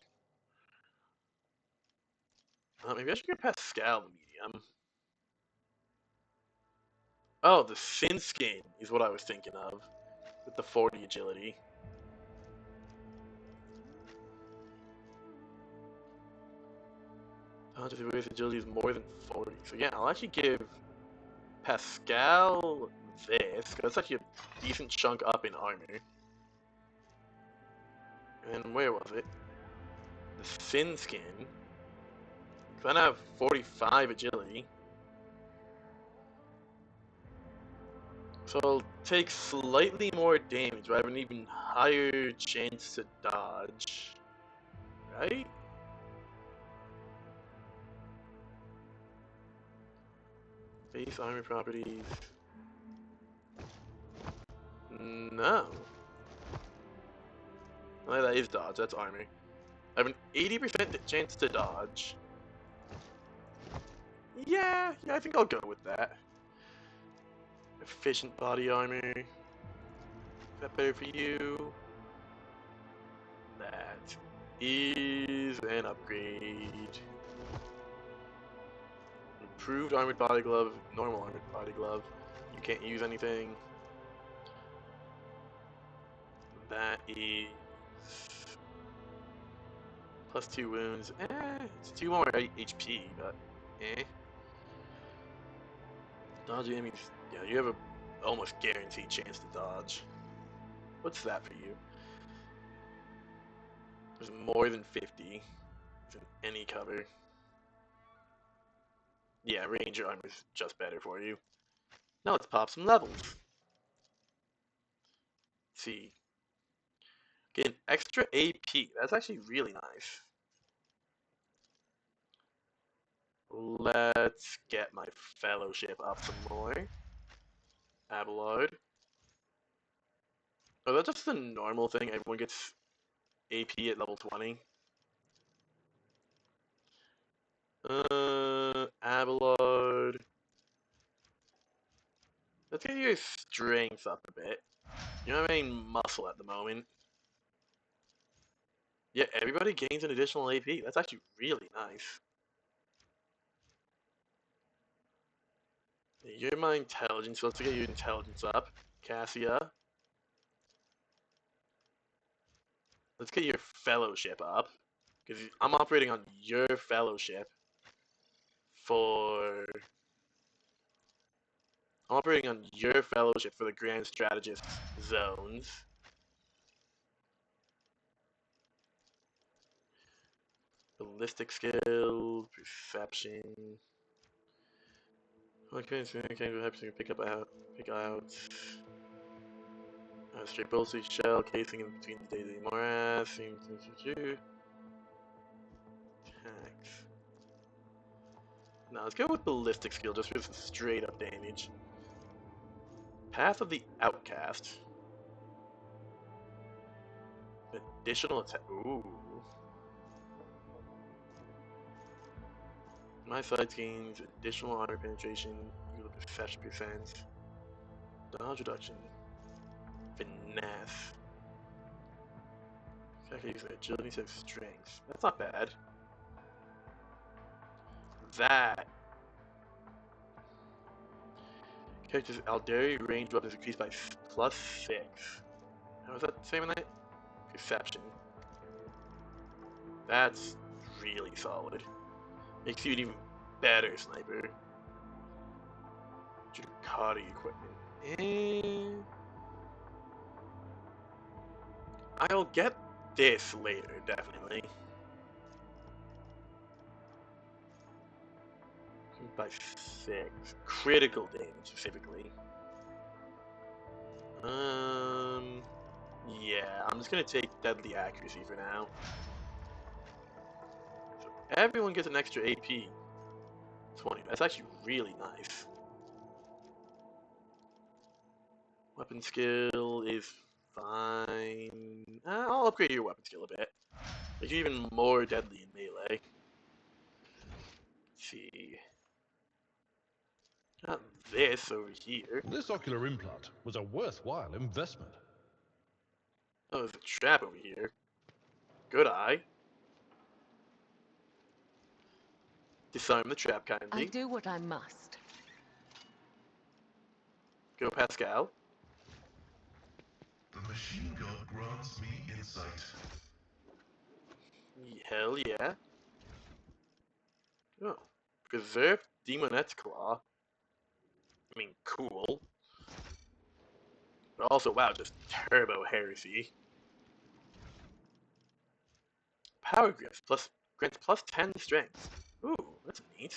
Maybe I should get Pascal medium. Oh, the Sin Skin is what I was thinking of. With the 40 agility. Just with agility is more than 40. So yeah, I'll actually give Pascal this, because that's actually a decent chunk up in armor. And where was it? The Sin Skin. Because I have 45 agility. So I'll take slightly more damage, but I have an even higher chance to dodge. Right? Base armor properties. No. Oh, that is dodge, that's armor. I have an 80% chance to dodge. Yeah, I think I'll go with that. Efficient body armor. Is that better for you? That is an upgrade. Improved armored body glove, normal armored body glove. You can't use anything. That is plus 2 wounds. It's 2 more HP, but Dodge enemies. Yeah, you have a almost guaranteed chance to dodge. What's that for you? There's more than 50. It's in any cover. Yeah, Ranger armor is just better for you. Now let's pop some levels. Let's see. Get an extra AP. That's actually really nice. Let's get my fellowship up some more. Abelard. Oh, that's just the normal thing. Everyone gets AP at level 20. Abelard. Let's get your strength up a bit. You're my main muscle at the moment. Yeah, everybody gains an additional AP. That's actually really nice. You're my intelligence, so let's get your intelligence up. Cassia. Let's get your fellowship up. Because I'm operating on your fellowship for... I'm operating on your fellowship for the Grand Strategist zones. Ballistic skill, perception. Okay, so I can't have to pick out. Straight bullets, shell, casing in between the daily morass. Attacks. Now let's go with ballistic skill just for some straight up damage. Path of the Outcast. Additional attack. Ooh. My sides gains additional armor penetration. You look at perception percent. Dodge reduction. Finesse. Okay, use agility instead of strength. That's not bad. That. Character's Aldari range weapons increased by +6. How was that saving that? Perception. That's really solid. Makes you even better sniper. Judicati equipment. And I'll get this later, definitely. By 6. Critical damage, specifically. Yeah, I'm just gonna take deadly accuracy for now. So everyone gets an extra AP. 20. That's actually really nice. Weapon skill is fine. I'll upgrade your weapon skill a bit. Make you even more deadly in melee. Let's see. Got this over here. This ocular implant was a worthwhile investment. Oh, there's a trap over here. Good eye. Disarm the trap I kindly. do what I must. Go Pascal. The machine gun grants me insight. Hell yeah. Oh. Preserved Demonette's Claw. I mean, cool. But also, wow, just turbo heresy. Power Grips grants plus 10 strength. Ooh, that's neat.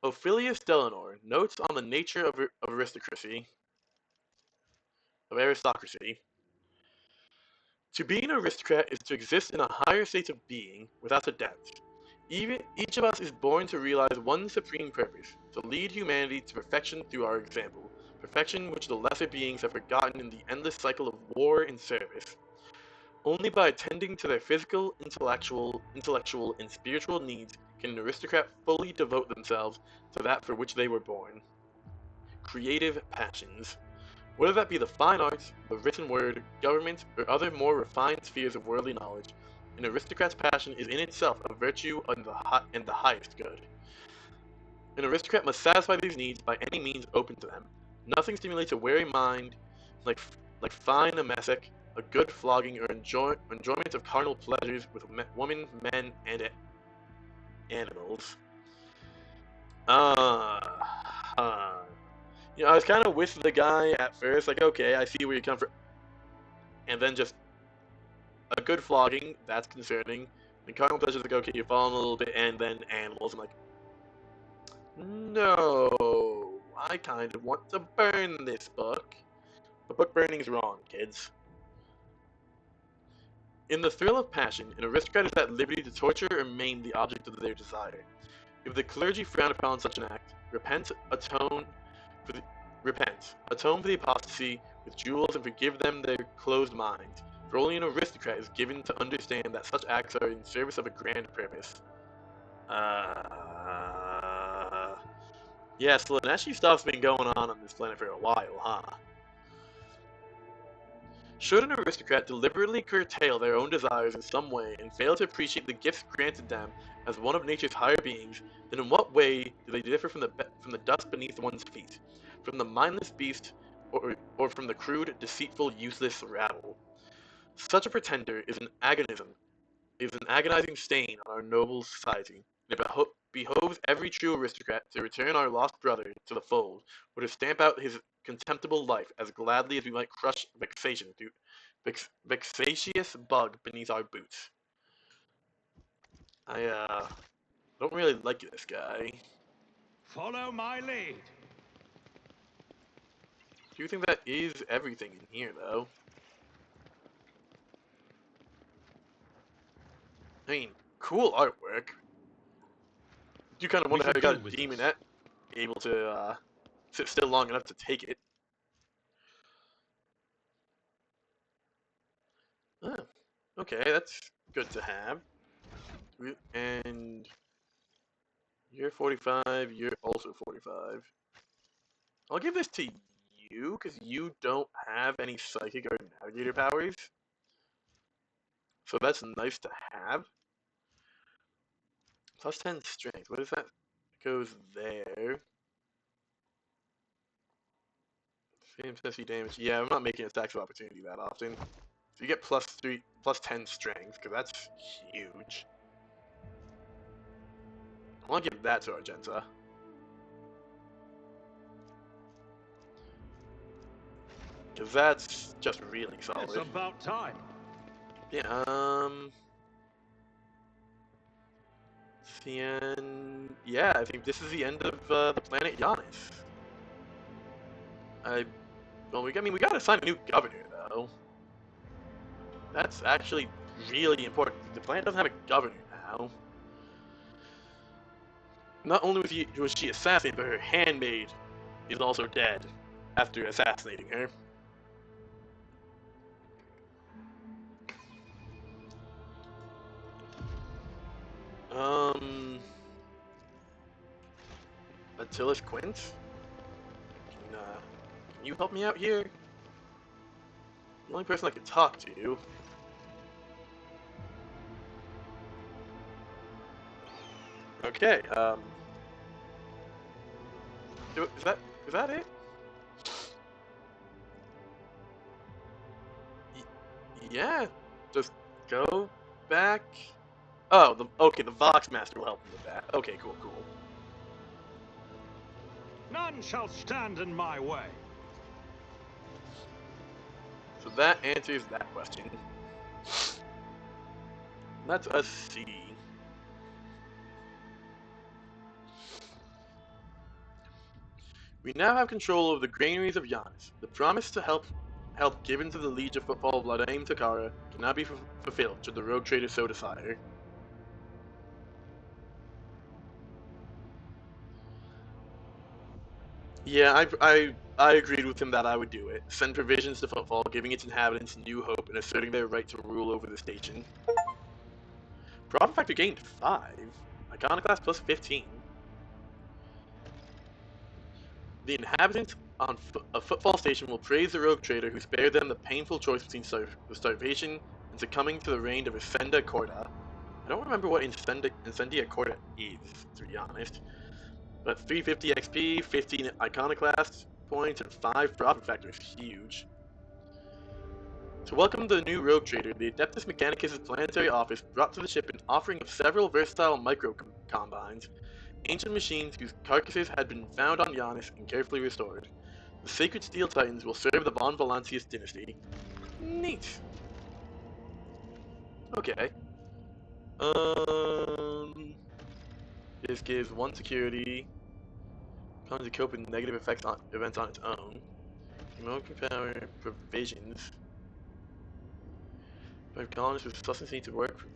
Ophelia Stellanor, notes on the nature of aristocracy. To be an aristocrat is to exist in a higher state of being without a doubt. Each of us is born to realize one supreme purpose, to lead humanity to perfection through our example, perfection which the lesser beings have forgotten in the endless cycle of war and service. Only by attending to their physical, intellectual, and spiritual needs can an aristocrat fully devote themselves to that for which they were born. Creative passions. Whether that be the fine arts, the written word, government, or other more refined spheres of worldly knowledge, an aristocrat's passion is in itself a virtue and the highest good. An aristocrat must satisfy these needs by any means open to them. Nothing stimulates a weary mind like fine emetic, a good flogging, or enjoyment of carnal pleasures with women, men, and animals. You know, I was kind of with the guy at first, like, okay, I see where you come from. And then just a good flogging, that's concerning. And carnal pleasures, like, okay, you're falling a little bit, and then animals. I'm like, no, I kind of want to burn this book. The book burning is wrong, kids. In the thrill of passion, an aristocrat is at liberty to torture or maim the object of their desire. If the clergy frown upon such an act, atone for the apostasy with jewels and forgive them their closed minds. For only an aristocrat is given to understand that such acts are in service of a grand purpose. Yeah, Slaneshi stuff's been going on this planet for a while, huh? Should an aristocrat deliberately curtail their own desires in some way and fail to appreciate the gifts granted them as one of nature's higher beings, then in what way do they differ from the dust beneath one's feet, from the mindless beast, or from the crude, deceitful, useless rabble? Such a pretender is an agonizing stain on our noble society. And it behoves every true aristocrat to return our lost brother to the fold, or to stamp out his contemptible life as gladly as we might crush vexatious bug beneath our boots. I don't really like this guy. Follow my lead. Do you think that is everything in here, though? I mean, cool artwork. Do kind of wonder how he got a demonette able to sit still long enough to take it. Oh, okay, that's good to have. And you're 45, you're also 45. I'll give this to you, because you don't have any psychic or navigator powers. So that's nice to have. Plus 10 strength, what is that? It goes there. Same specialty damage. Yeah, I'm not making attacks of opportunity that often. So you get plus 10 strength, because that's huge. I want to give that to Argenta. Because that's just really solid. It's about time. Yeah, it's the end. Yeah, I think this is the end of the planet Giannis. Well, we got to assign a new governor, though. That's actually really important. The planet doesn't have a governor now. Not only was she assassinated, but her handmaid is also dead after assassinating her. Attilis Quint? Can you help me out here? The only person I can talk to. Okay, is that it? Yeah, just go back. Oh, the Vox Master will help me with that. Okay, cool. None shall stand in my way. So that answers that question. Let us see. We now have control of the granaries of Giannis. The promise to help given to the Liege of Football Vladaim Takara cannot be fulfilled should the rogue trader so desire. Yeah, I agreed with him that I would do it. Send provisions to Football, giving its inhabitants new hope and asserting their right to rule over the station. Profit factor gained 5. Iconoclast plus 15. The inhabitants on a Footfall station will praise the rogue trader who spared them the painful choice between starvation and succumbing to the reign of Incendia Corda. I don't remember what Incendia Corda is, to be honest. But 350 XP, 15 Iconoclast points, and 5 profit factor is huge. To welcome the new rogue trader, the Adeptus Mechanicus' planetary office brought to the ship an offering of several versatile micro-combines, ancient machines whose carcasses had been found on Giannis and carefully restored. The Sacred Steel Titans will serve the Von Valancius dynasty. Neat. Okay. This gives 1 security. Comes to cope with negative events on its own. Emotion power provisions. 5 colonists with sustenance need to work.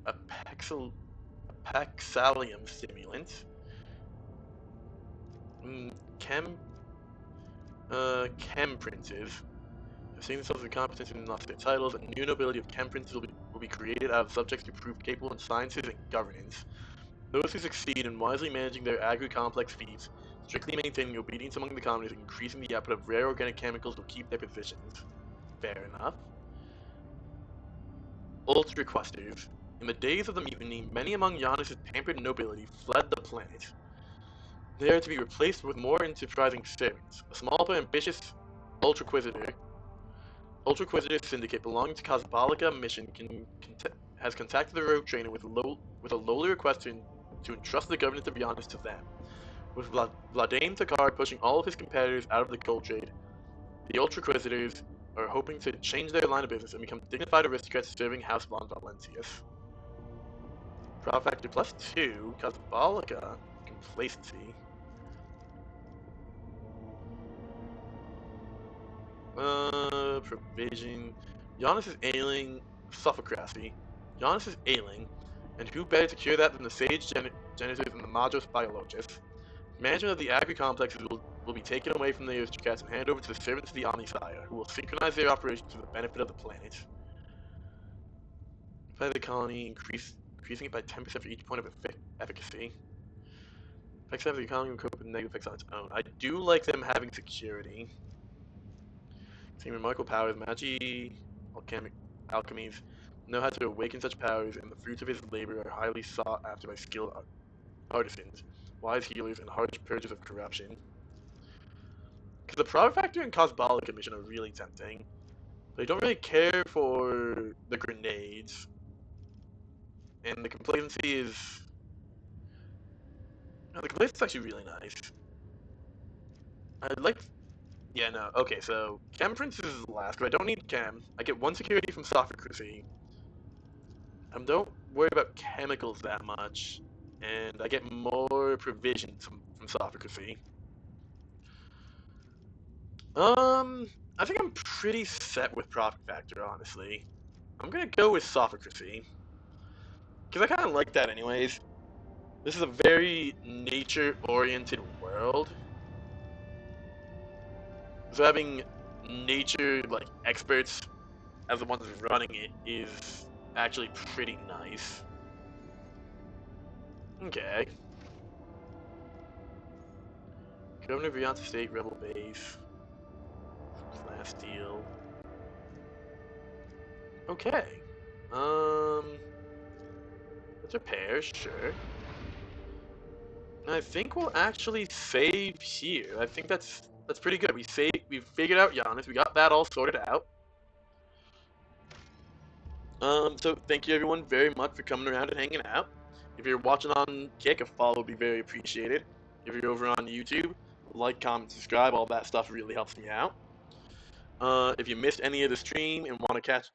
A Paxalium stimulant. Chem princes. Have seen themselves with competence and lost their titles. A new nobility of chem princes will be created out of subjects who prove capable in sciences and governance. Those who succeed in wisely managing their agri-complex feats, strictly maintaining obedience among the colonies, and increasing the output of rare organic chemicals will keep their positions. Fair enough. Ultra Questers. In the days of the mutiny, many among Giannis' pampered nobility fled the planet. They are to be replaced with more enterprising servants. A small but ambitious Ultra Quisitor syndicate belonging to Cosbolica mission has contacted the rogue trainer with a lowly request to entrust the governance of Giannis to them. With Vladaim Takar pushing all of his competitors out of the gold trade, the Ultra Quisitors are hoping to change their line of business and become dignified aristocrats serving House Von Valancius. Profit factor plus 2, Cosbolica, complacency. Provision. Giannis is ailing, Sophocracy. Giannis is ailing, and who better to cure that than the Sage Genitors and the Magos Biologists? Management of the agri-complexes will be taken away from the aristocrats and handed over to the servants of the Omnisire, who will synchronize their operations for the benefit of the planet. By the colony, increasing it by 10% for each point of efficacy. Effects of the economy will cope with negative effects on its own. I do like them having security. Seeing remarkable powers, magi, alchemies know how to awaken such powers, and the fruits of his labor are highly sought after by skilled artisans, wise healers, and harsh purgers of corruption. Because the profit factor and Cosbolica mission are really tempting. But I don't really care for the grenades. And the complacency is Oh, the glaze is actually really nice. I like... Yeah, no. Okay, so Chem Prince is last, but I don't need Chem. I get 1 security from Sophocracy. I don't worry about chemicals that much. And I get more provisions from Sophocracy. I think I'm pretty set with Profit Factor, honestly. I'm gonna go with Sophocracy. Because I kind of like that anyways. This is a very nature-oriented world. So having nature, like, experts as the ones running it is actually pretty nice. Okay. Governor of Beyond State Rebel Base. Class deal. Okay. Let's repair, sure. I think we'll actually save here. I think that's pretty good. We figured out Giannis. We got that all sorted out. So thank you everyone very much for coming around and hanging out. If you're watching on Kick, a follow would be very appreciated. If you're over on YouTube, like, comment, subscribe. All that stuff really helps me out. If you missed any of the stream and want to catch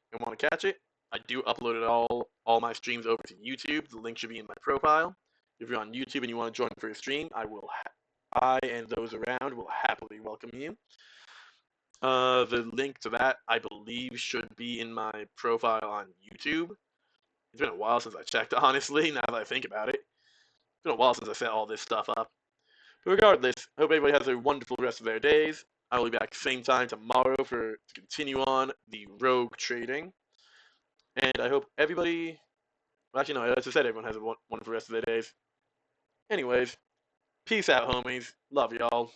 it, I do upload it all my streams over to YouTube. The link should be in my profile. If you're on YouTube and you want to join for a stream, I and those around will happily welcome you. The link to that, I believe, should be in my profile on YouTube. It's been a while since I checked, honestly, now that I think about it. It's been a while since I set all this stuff up. But regardless, I hope everybody has a wonderful rest of their days. I will be back same time tomorrow to continue on the rogue trading. And I hope everybody... Well, actually, no, as I said, everyone has a wonderful rest of their days. Anyways, peace out, homies. Love y'all.